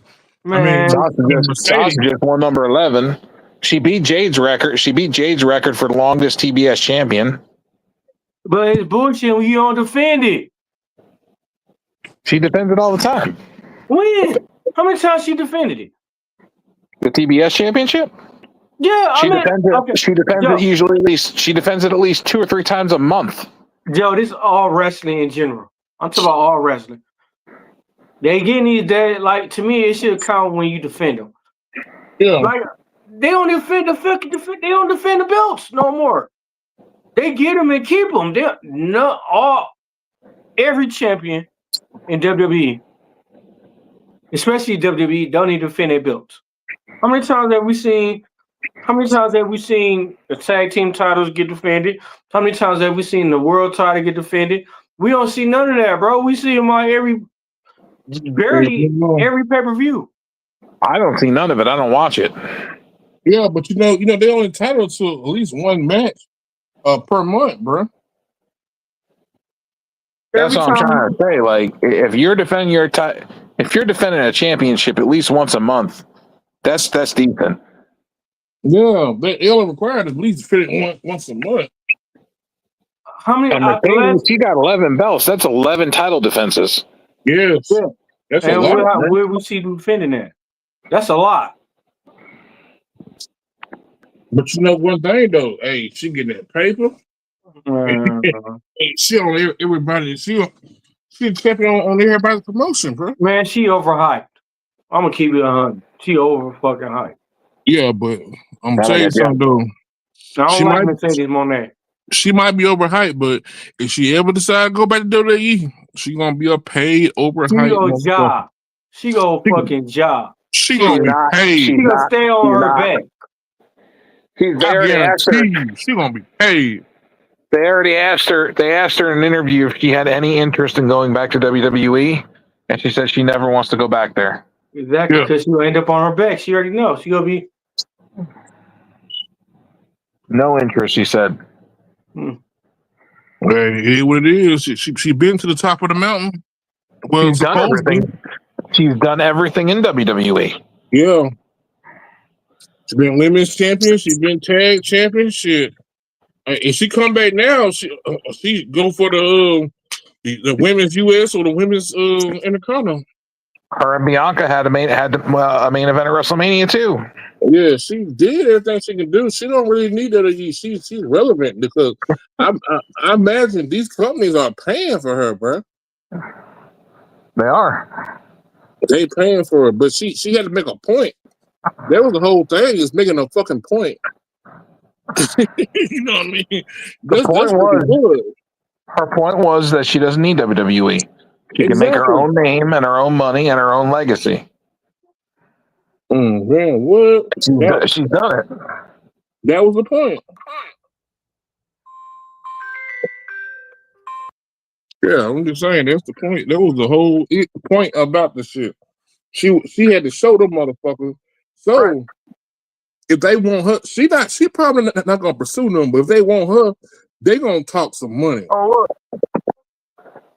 Man, Sasha just won number 11. She beat Jade's record. She beat Jade's record for the longest TBS champion. But it's bullshit when you don't defend it. She defends it all the time. When? How many times she defended it? The TBS championship? Yeah, She defends it usually at least. She defends it at least 2 or 3 times a month. Joe, this is all wrestling in general. I'm talking about all wrestling. They getting these days, like, to me, it should count when you defend them. Yeah. Like, they don't defend they don't defend the belts no more. They get them and keep them. Every champion in WWE, especially WWE, don't even defend their belts. How many times have we seen the tag team titles get defended? How many times have we seen the world title get defended? We don't see none of that, bro. We see them on barely every pay-per-view. I don't see none of it. I don't watch it. Yeah, but they only entitled to at least one match per month, bro. That's what I'm trying to say. Like, if you're defending a championship at least once a month, that's decent. Yeah, they only required at least fit it once a month. How many? She got 11 belts. That's 11 title defenses. Yes. Yeah. That's and a lot. where we see them defending that? That's a lot. But one thing though, hey, she getting that paper. She on everybody. She champion on everybody's promotion, bro. Man, she overhyped. I'm gonna keep it 100. She over fucking hyped. Yeah, but I'm telling you something though. I don't like Mercedes Moné. She might be overhyped, but if she ever decide to go back to WWE, she gonna be a paid overhyped. She go fucking job. She gonna be paid. She gonna stay on her back. They already asked her. She gonna be paid. They already asked her. They asked her in an interview if she had any interest in going back to WWE, and she said she never wants to go back there. Exactly, because she'll end up on her back. She already knows. She gonna be no interest. She said. Well, it is what it is. She been to the top of the mountain. Well, she's done everything. She's done everything in WWE. Yeah. She's been women's champion. She's been tag champion. Shit. If she come back now, she go for the women's US or the women's Intercontinental. Her and Bianca had a main event at WrestleMania too. Yeah, she did everything she can do. She don't really need that. She's relevant because I imagine these companies are paying for her, bro. They are. They paying for her, but she had to make a point. That was the whole thing, is making a fucking point. You know what I mean? Her point was that she doesn't need WWE. She can make her own name and her own money and her own legacy. Man, what? She's done it. That was the point. Yeah, I'm just saying that's the point. That was the whole point about the shit. She had to show them motherfuckers. So if they want her, she probably not gonna pursue them. But if they want her, they gonna talk some money. Oh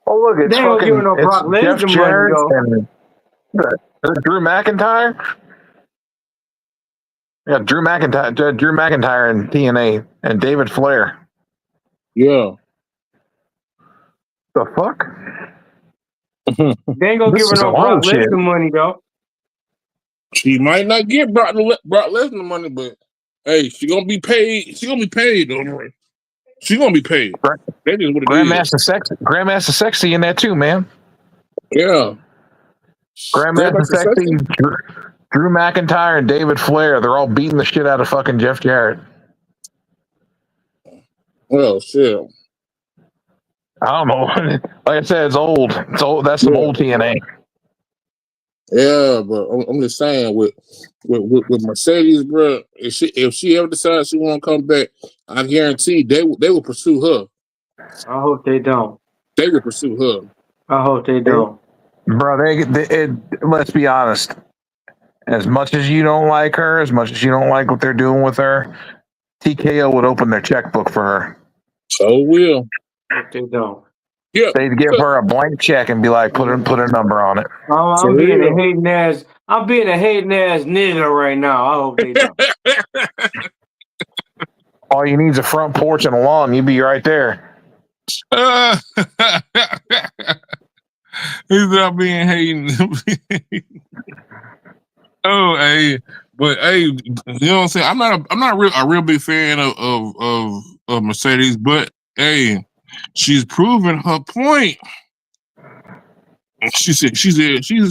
look! It's they don't give no Brock Lesnar money, Drew McIntyre. Yeah, Drew McIntyre and TNA and David Flair. Yeah. The fuck? They ain't gonna give her no Brock Lesnar money though. She might not get Brock Lesnar money, but hey, she gonna be paid. She gonna be paid though. She gonna be paid. That is what it is. Grandmaster Sexy in that too, man. Yeah. Grandmaster Sexy, Drew McIntyre, and David Flair. They're all beating the shit out of fucking Jeff Jarrett. Well, shit. I don't know. Like I said, it's old. It's old. That's some old TNA. Yeah, but I'm just saying with Mercedes, bro. If she ever decides she want to come back, I guarantee they will pursue her. I hope they don't. They will pursue her. I hope they don't. Bro, let's be honest. As much as you don't like her, as much as you don't like what they're doing with her, TKO would open their checkbook for her. So will. If they don't. Yeah. They'd give her a blank check and be like, put a number on it. I'm being a hating ass nigga right now. I hope they don't. All you need is a front porch and a lawn. You'd be right there. He's not being hating. Oh, hey, but hey, you know what I'm saying? I'm not a real big fan of Mercedes, but hey, she's proven her point. She's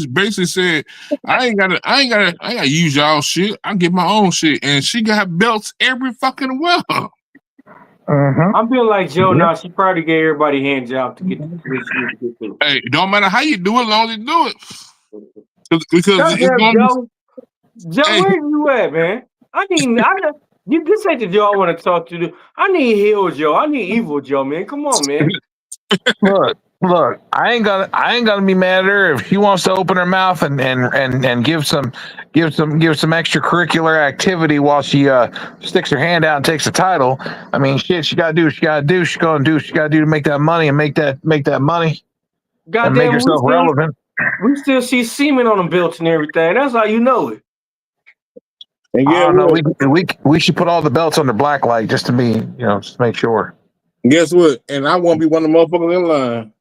basically said, I ain't gotta use y'all shit. I get my own shit, and she got belts every fucking well. I'm feeling like Joe now. She probably gave everybody hand job to get to. Hey, it don't matter how you do it, as long as you do it. Because it's Joe, where you at, man? This ain't the Joe I want to talk to. I need heel Joe. I need evil Joe, man. Come on, man. Look, I ain't gonna be mad at her if she wants to open her mouth and give some extracurricular activity while she sticks her hand out and takes the title. I mean, shit, she gotta do what she gotta do. She's gonna do what she gotta do to make that money and make that money. Goddamn, and make herself relevant. We still see semen on them belts and everything. That's how you know it. I don't know. We should put all the belts under black light just to be, just to make sure. Guess what? And I won't be one of the motherfuckers in line.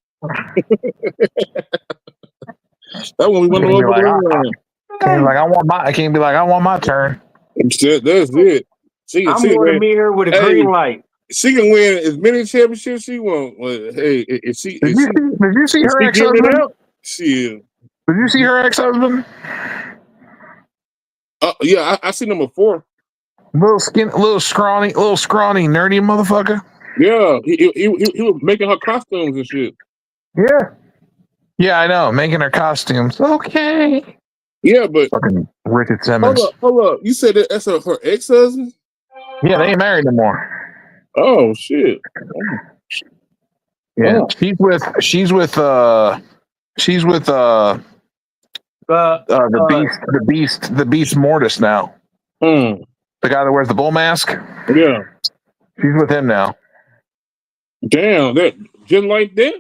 That won't be one of the motherfuckers in line. I can't be like, I want my turn. That's it. I'm going to meet her with a green light. She can win as many championships she wants. Hey, if she did you see her ex-husband? Did you see her ex-husband? Yeah, I seen him before. Little scrawny, nerdy motherfucker. Yeah, he was making her costumes and shit. Yeah, I know, making her costumes. Okay. Yeah, but fucking Richard Simmons. Hold up. You said that's her ex-husband? Yeah, they ain't married no more. Oh shit. Yeah, she's with the beast Mortis now. The guy that wears the bull mask. Yeah, she's with him now. Damn, that just like that.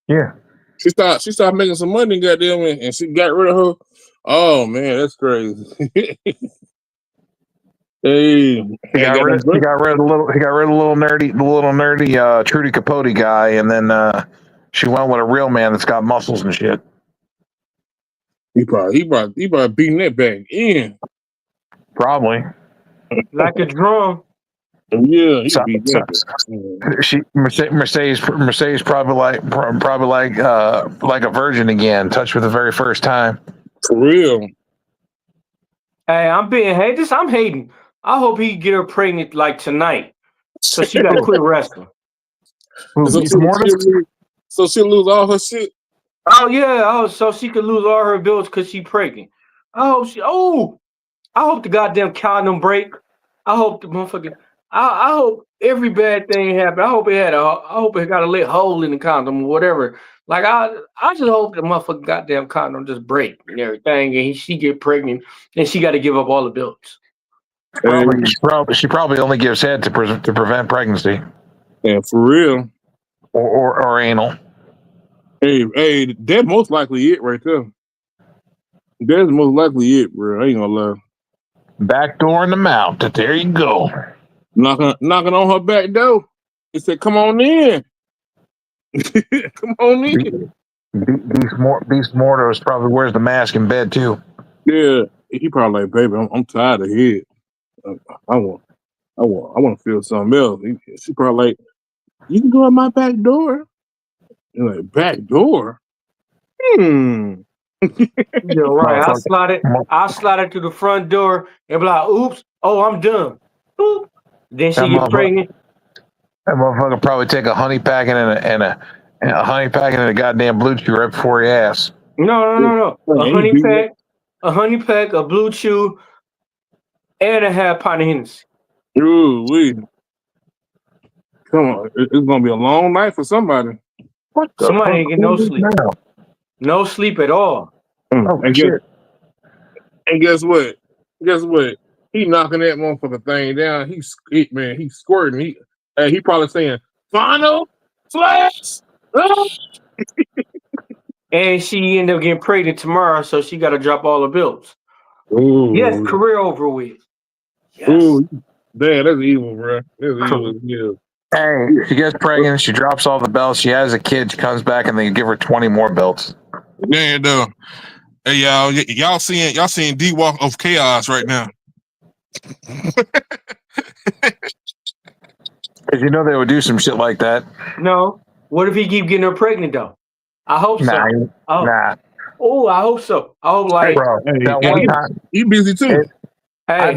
Yeah, she started making some money, goddamn, and she got rid of her. Oh man, that's crazy. Hey, he got rid of the little nerdy Trudy Capote guy, and then she went with a real man that's got muscles and shit. He probably beating that back in. Probably. Like a drum. Yeah, Mercedes probably like a virgin again, touched for the very first time. For real. Hey, I'm hating. I hope he get her pregnant like tonight, so she got to quit wrestling. So she'll lose all her shit. Oh yeah, so she could lose all her bills because she pregnant. I hope the goddamn condom break. I hope the motherfucking. I hope every bad thing happened. I hope it got a lit hole in the condom or whatever. Like I just hope the motherfucking goddamn condom just break and everything, and she get pregnant and she got to give up all the bills. She probably only gives head to prevent pregnancy. Yeah, for real. Or anal. Hey, that's most likely it right there. That's most likely it, bro. I ain't gonna lie. Back door in the mouth. There you go. Knocking on her back door. He said, "Come on in." Come on in. Beast Mortos probably wears the mask in bed too. Yeah, he probably like, baby, I'm tired of head. I want to feel something else. She probably like, you can go out my back door. You're like, back door? You're right. I slide it to the front door and be like, oops, I'm done. Boop. Then she get pregnant. That motherfucker probably take a honey pack and a honey pack and a goddamn blue chew right before your ass. No. A honey pack, a blue chew, and a half pint of Hennessy. Ooh, come on, it's gonna be a long night for somebody. Somebody ain't get no sleep. No sleep at all. Oh, And shit. guess what? Guess what? He knocking that motherfucking thing down. He's squirting. He probably saying final flash. And she ended up getting pregnant tomorrow, so she got to drop all the bills. Ooh, Yes, career over with. Yes. Ooh, damn, that's evil, bro. That's evil. Yeah. Hey, she gets pregnant. She drops all the belts. She has a kid. She comes back, and they give her 20 more belts. Yeah, though. Hey, y'all seeing D-Walk of Chaos right now. Because you know they would do some shit like that. No. What if he keep getting her pregnant though? I hope so. Nah. Oh, I hope so. I hope like Bro, that one time he busy too. I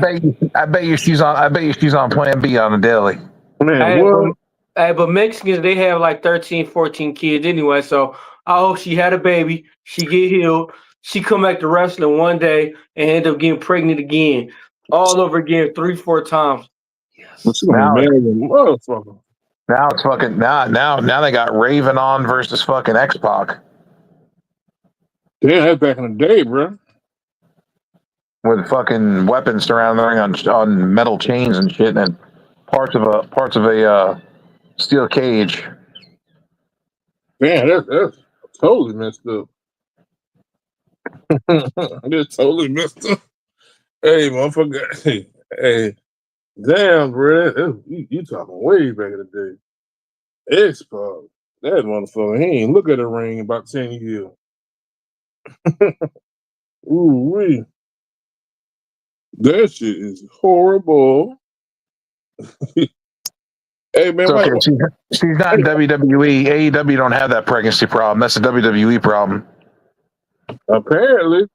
bet you she's on Plan B on the daily. Man, what? But Mexicans, they have like 13, 14 kids anyway. So I hope she had a baby. She get healed. She come back to wrestling one day and end up getting pregnant again, all over again, 3-4 times. Yes. Now it's fucking now they got Raven on versus fucking X-Pac. Yeah, that's back in the day, bro. With fucking weapons surrounding the ring on metal chains and shit, and parts of a steel cage. Man, that's totally messed up. That's totally messed up. Hey, motherfucker. Hey, damn, bro. You talking way back in the day. X-Pac. That motherfucker, he ain't look at the ring about 10 years. Ooh, wee. That shit is horrible. Hey, man, Okay, she's not in WWE. AEW don't have that pregnancy problem. That's a WWE problem. Apparently.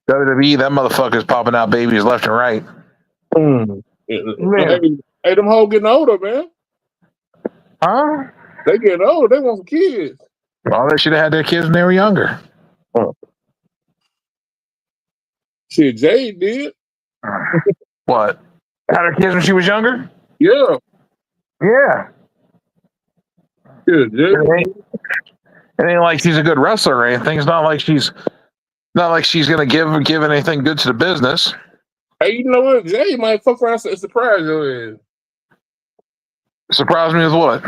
WWE, that motherfucker's popping out babies left and right. Man. Hey, them hoes getting older, man. Huh? They getting older. They want some kids. Well, they should have had their kids when they were younger. Shit, Jade did. What? Had her kids when she was younger? Yeah. Yeah. Good, It ain't like she's a good wrestler or anything. It's not like she's gonna give anything good to the business. Hey, you know what? Jay might fuck around and surprise your ass. Surprise me with what?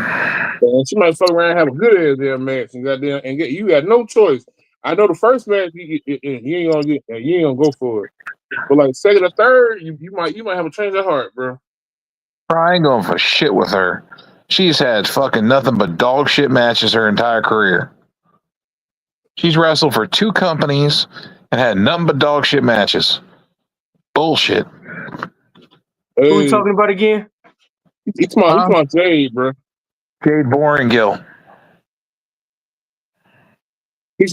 She might fuck around and have a good ass damn match and get you got no choice. I know the first match you ain't gonna go for it. But like second or third, you might have a change of heart, bro. I ain't going for shit with her. She's had fucking nothing but dog shit matches her entire career. She's wrestled for 2 companies and had nothing but dog shit matches. Bullshit. Hey, who we talking about again? He's my Jade, bro. Jade Boringill. He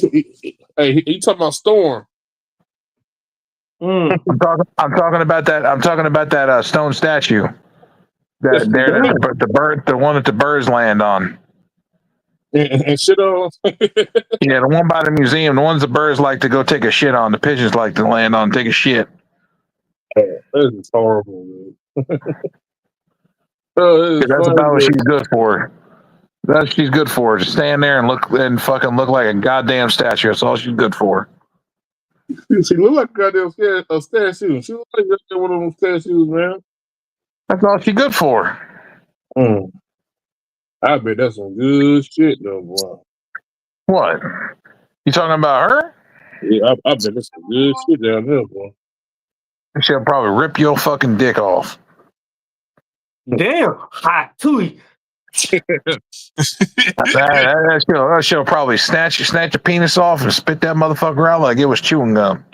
talking about Storm. I'm talking about that stone statue. The one that the birds land on. And shit on. Yeah, the one by the museum. The ones the birds like to go take a shit on. The pigeons like to land on and take a shit. That is horrible, man. That's about what she's good for. That's what she's good for. Just stand there and fucking look like a goddamn statue. That's all she's good for. She look like a goddamn statue. She look like one of them statues, man. That's all she's good for. I bet that's some good shit, though, boy. What? You talking about her? Yeah, I bet that's some good shit down there, boy. She'll probably rip your fucking dick off. Damn, hot tooey. She'll probably snatch your penis off and spit that motherfucker out like it was chewing gum.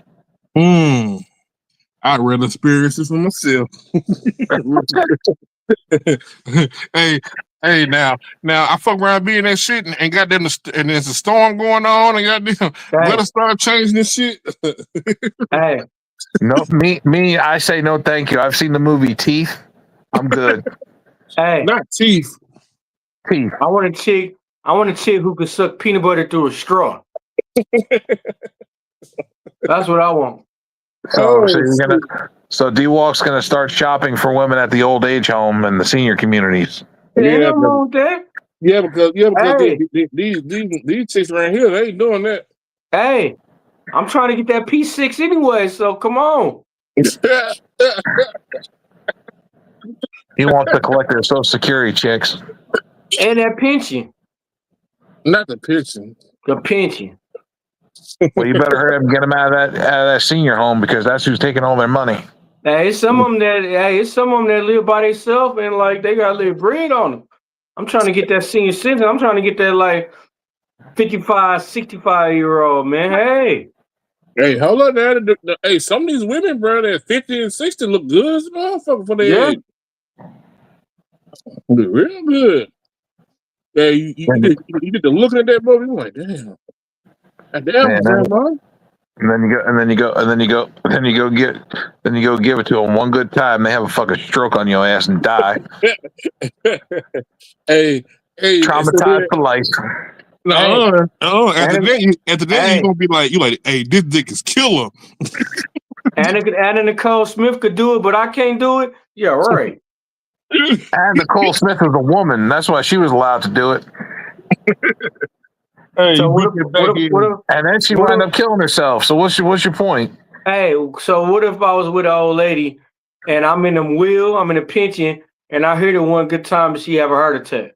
I'd rather experience this for myself. Hey, now I fuck around being that shit and goddamn, and there's a storm going on and goddamn, let us start changing this shit. Hey, no, me, I say no, thank you. I've seen the movie Teeth. I'm good. Hey, not Teeth. Teeth. I want a chick who can suck peanut butter through a straw. That's what I want. So D-Walk's gonna start shopping for women at the old age home and the senior communities. Yeah, wrong with that. Yeah, because these chicks around here, they ain't doing that. Hey, I'm trying to get that P6 anyway, so come on. He wants to collect their Social Security checks. And that pension. Not the pension. The pension. Well, you better hurry up and get them out of that senior home because that's who's taking all their money. Hey, it's some of them that live by themselves and like they got a little bread on them. I'm trying to get that senior citizen. I'm trying to get that like 55, 65-year-old man. Hey, hold on there. Hey, some of these women, bro, that 50 and 60 look good as a motherfucker for their age. Look real good. Yeah, you get to looking at that movie, you're like, damn. Damn, grandma. And then you go give it to them one good time. They have a fucking stroke on your ass and die. hey, traumatized for life. No, after that, you're gonna be like, hey, this dick is killer. Anna Nicole Smith could do it, but I can't do it. Yeah, right. And Nicole Smith was a woman. That's why she was allowed to do it. Hey, so and then she wound up killing herself. So what's your point? Hey, so what if I was with an old lady and I'm in a pension, and I hear her one good time and she have a heart attack?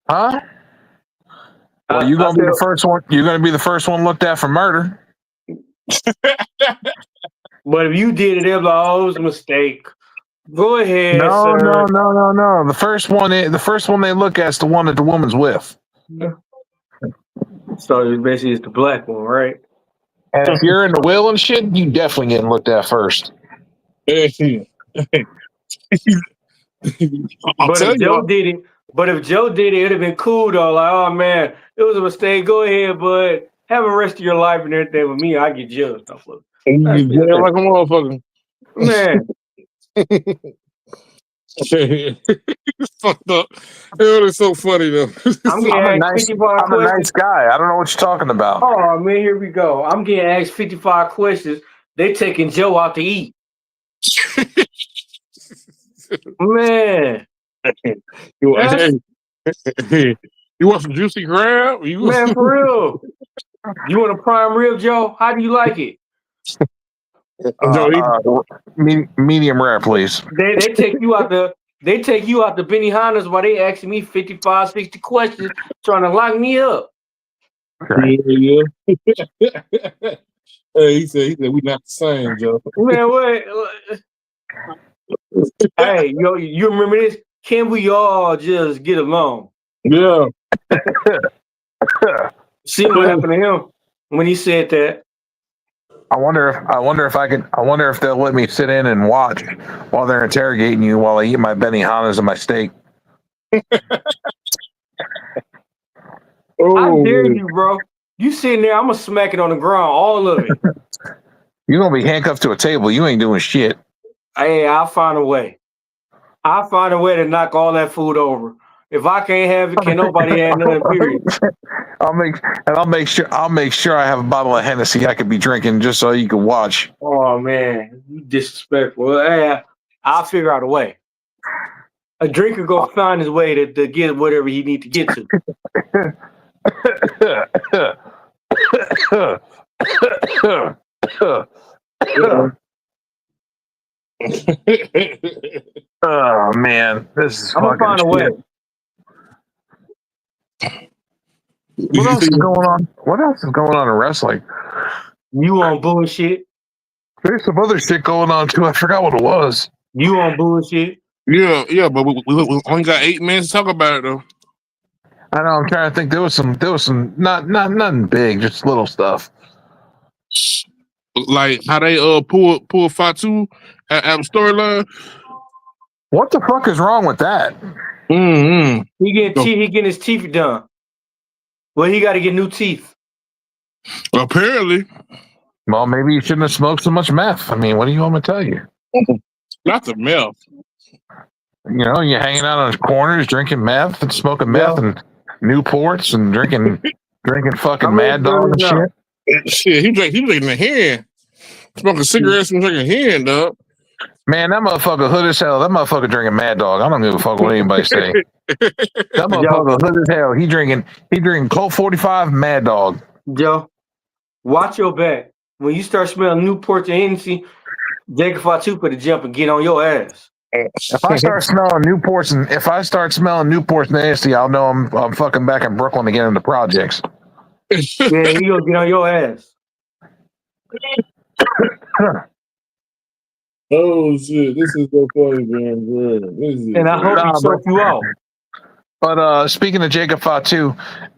Huh? Well, you're gonna be the first one. You're gonna be the first one looked at for murder. But if you did it, they'll be like, "Oh, it was a mistake." Go ahead. No, sir. no. The first one they look at is the one that the woman's with. So basically, it's the black one, right? And if you're in the will and shit, you definitely getting looked at first. But if Joe did it, it'd have been cool though. Like, oh man, it was a mistake. Go ahead, but have the rest of your life and everything. With me, I get jail stuff. You get jail like a motherfucker. Man. It's fucked up. It's so funny though. I'm a nice guy. I don't know what you're talking about. Oh man, here we go. I'm getting asked 55 questions. They taking Joe out to eat. Man. You want some juicy crab? Man, for real. You want a prime rib, Joe? How do you like it? Medium rare, please. They take you out the Benihana's while they asking me 55, 60 questions trying to lock me up. Yeah. Hey, he said we not the same, Joe. Man, what? Hey, you remember this? Can we all just get along? Yeah. See what happened to him when he said that. I wonder if they'll let me sit in and watch while they're interrogating you while I eat my Benihanas and my steak. How dare you, bro? You sitting there, I'm gonna smack it on the ground, all of it. You're gonna be handcuffed to a table. You ain't doing shit. Hey, I'll find a way. I'll find a way to knock all that food over. If I can't have it, can nobody have none, period. I'll make sure I have a bottle of Hennessy I could be drinking just so you can watch. Oh man, you disrespectful. Hey, I'll figure out a way. A drinker gonna find his way to get whatever he need to get to. Oh man, this is I'm gonna find a way. What else is going on? What else is going on in wrestling? You on bullshit? There's some other shit going on too. I forgot what it was. You on bullshit? Yeah, but we only got 8 minutes to talk about it though. I know. I'm trying to think. There was some not nothing big, just little stuff. Like how they pull Fatu out of storyline. What the fuck is wrong with that? Mm-hmm. He getting his teeth done. Well, he got to get new teeth. Apparently. Well, maybe you shouldn't have smoked so much meth. I mean, what do you want me to tell you? Not the meth. You know, you're hanging out on corners, drinking meth and smoking meth and Newports and drinking fucking Mad Dog and shit. Shit, he drinking a hen. Smoking cigarettes and drinking hen, dog. Man, that motherfucker hood as hell. That motherfucker drinking Mad Dog. I don't give a fuck what anybody say. That motherfucker hood as hell. He drinking Colt 45 Mad Dog. Joe, watch your back. When you start smelling Newport and Hennessy, Jacob Fatu put a jump and get on your ass. If I start smelling Newports and Hennessy, I'll know I'm fucking back in Brooklyn again in the projects. Yeah, he gonna get on your ass. Oh shit! This is so funny, man. And I hope he choke you out. But speaking of Jacob Fatu,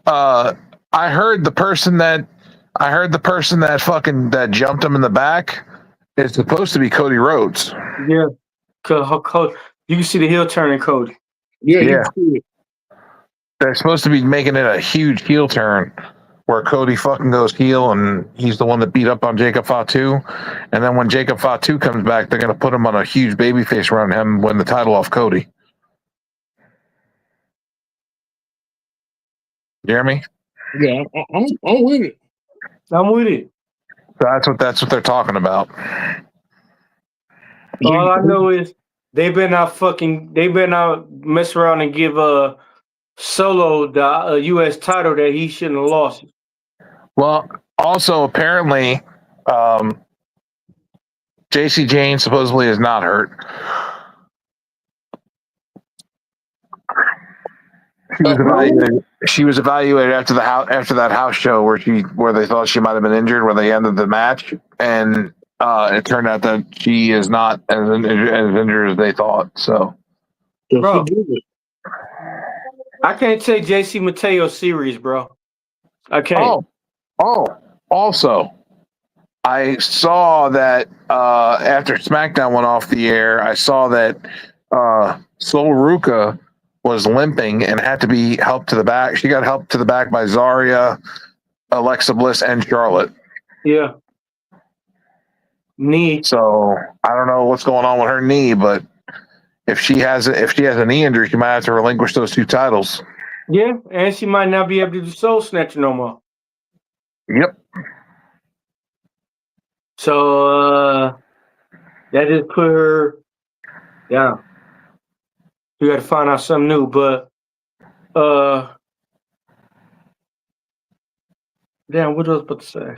I heard the person that jumped him in the back is supposed to be Cody Rhodes. Yeah, cause you can see the heel turn in Cody. Yeah, you can see it. They're supposed to be making it a huge heel turn where Cody fucking goes heel and he's the one that beat up on Jacob Fatu. And then when Jacob Fatu comes back, they're going to put him on a huge babyface run and him win the title off Cody. You hear me? Yeah, I'm with it. I'm with it. So that's what they're talking about. All I know is they better not mess around and give Solo the U.S. title that he shouldn't have lost. Well, also apparently, JC Jane supposedly is not hurt. She was evaluated after that house show where they thought she might have been injured, where they ended the match, and it turned out that she is not as injured as they thought. So, bro, I can't take JC Mateo serious, bro. I can't. Also, I saw that after SmackDown went off the air, I saw that Sol Ruca was limping and had to be helped to the back. She got helped to the back by Zarya, Alexa Bliss, and Charlotte. Yeah. Knee. So I don't know what's going on with her knee, but if she has a knee injury, she might have to relinquish those two titles. Yeah, and she might not be able to do Soul Snatcher no more. Yep. So that just put her down. We got to find out something new, but damn, what was I about to say?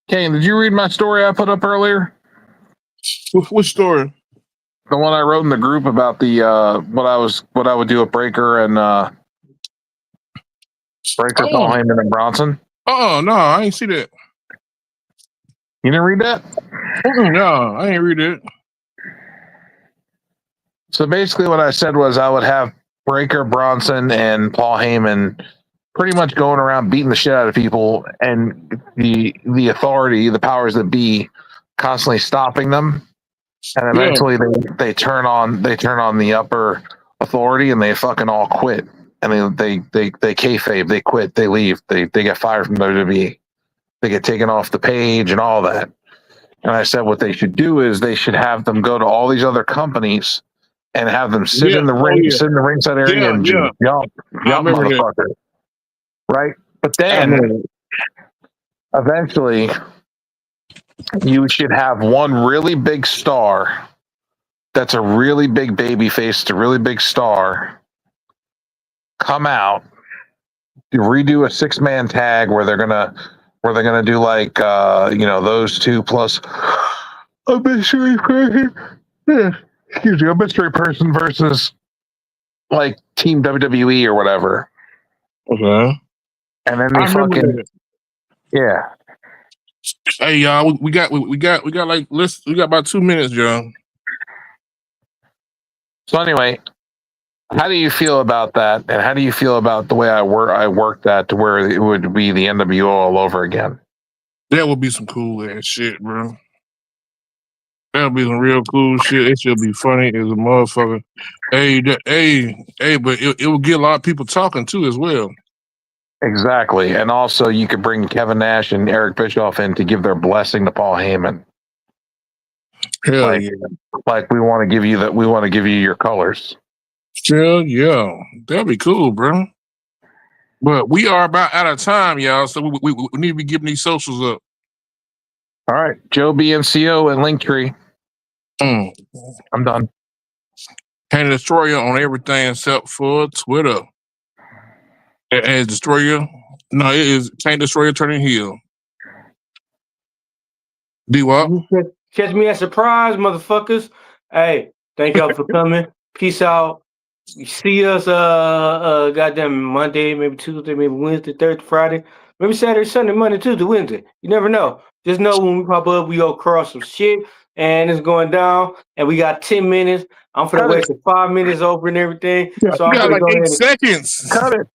Kane, did you read my story I put up earlier? Which story? The one I wrote in the group about the what I would do at Breaker and Paul Heyman and Bronson. Oh no, I ain't see that. You didn't read that? No, I ain't read it. So basically what I said was I would have Breaker, Bronson, and Paul Heyman pretty much going around beating the shit out of people, and the authority, the powers that be, constantly stopping them. And eventually they turn on the upper authority and they fucking all quit. And they kayfabe, they quit, they leave, they get fired from WWE. They get taken off the page and all that. And I said what they should do is they should have them go to all these other companies and have them sit in the ring, sit in the ringside area and jump motherfucker. Right? But then eventually you should have one really big star that's a really big baby face, it's a really big star, come out, redo a 6-man tag where they're gonna do like those two plus a mystery person. A mystery person versus like Team WWE or whatever. Okay. And then they fucking yeah. Hey y'all, we got about 2 minutes, John. So anyway, how do you feel about that? And how do you feel about the way I worked that to where it would be the NWO all over again? That would be some cool ass shit, bro. That would be some real cool shit. It should be funny as a motherfucker. Hey, but it would get a lot of people talking too as well. Exactly. And also you could bring Kevin Nash and Eric Bischoff in to give their blessing to Paul Heyman. Hell yeah. Like we want to give you your colors. Hell yeah. That'd be cool, bro. But we are about out of time, y'all. So we need to be giving these socials up. All right, Joe BNCO and Linktree. I'm done. Can't Destroyer on everything except for Twitter. As Destroyer, no, it is Can't Destroyer turning heel. D-Wop. Catch me at surprise, motherfuckers. Hey, thank y'all for coming. Peace out. You see us goddamn Monday, maybe Tuesday, maybe Wednesday, Thursday, Friday, maybe Saturday, Sunday, Monday, Tuesday, Wednesday. You never know. Just know when we pop up, we go across some shit and it's going down and we got 10 minutes. I'm finna waste 5 minutes over and everything. Yeah, So I'm got gonna like go 8 ahead seconds. Cut it.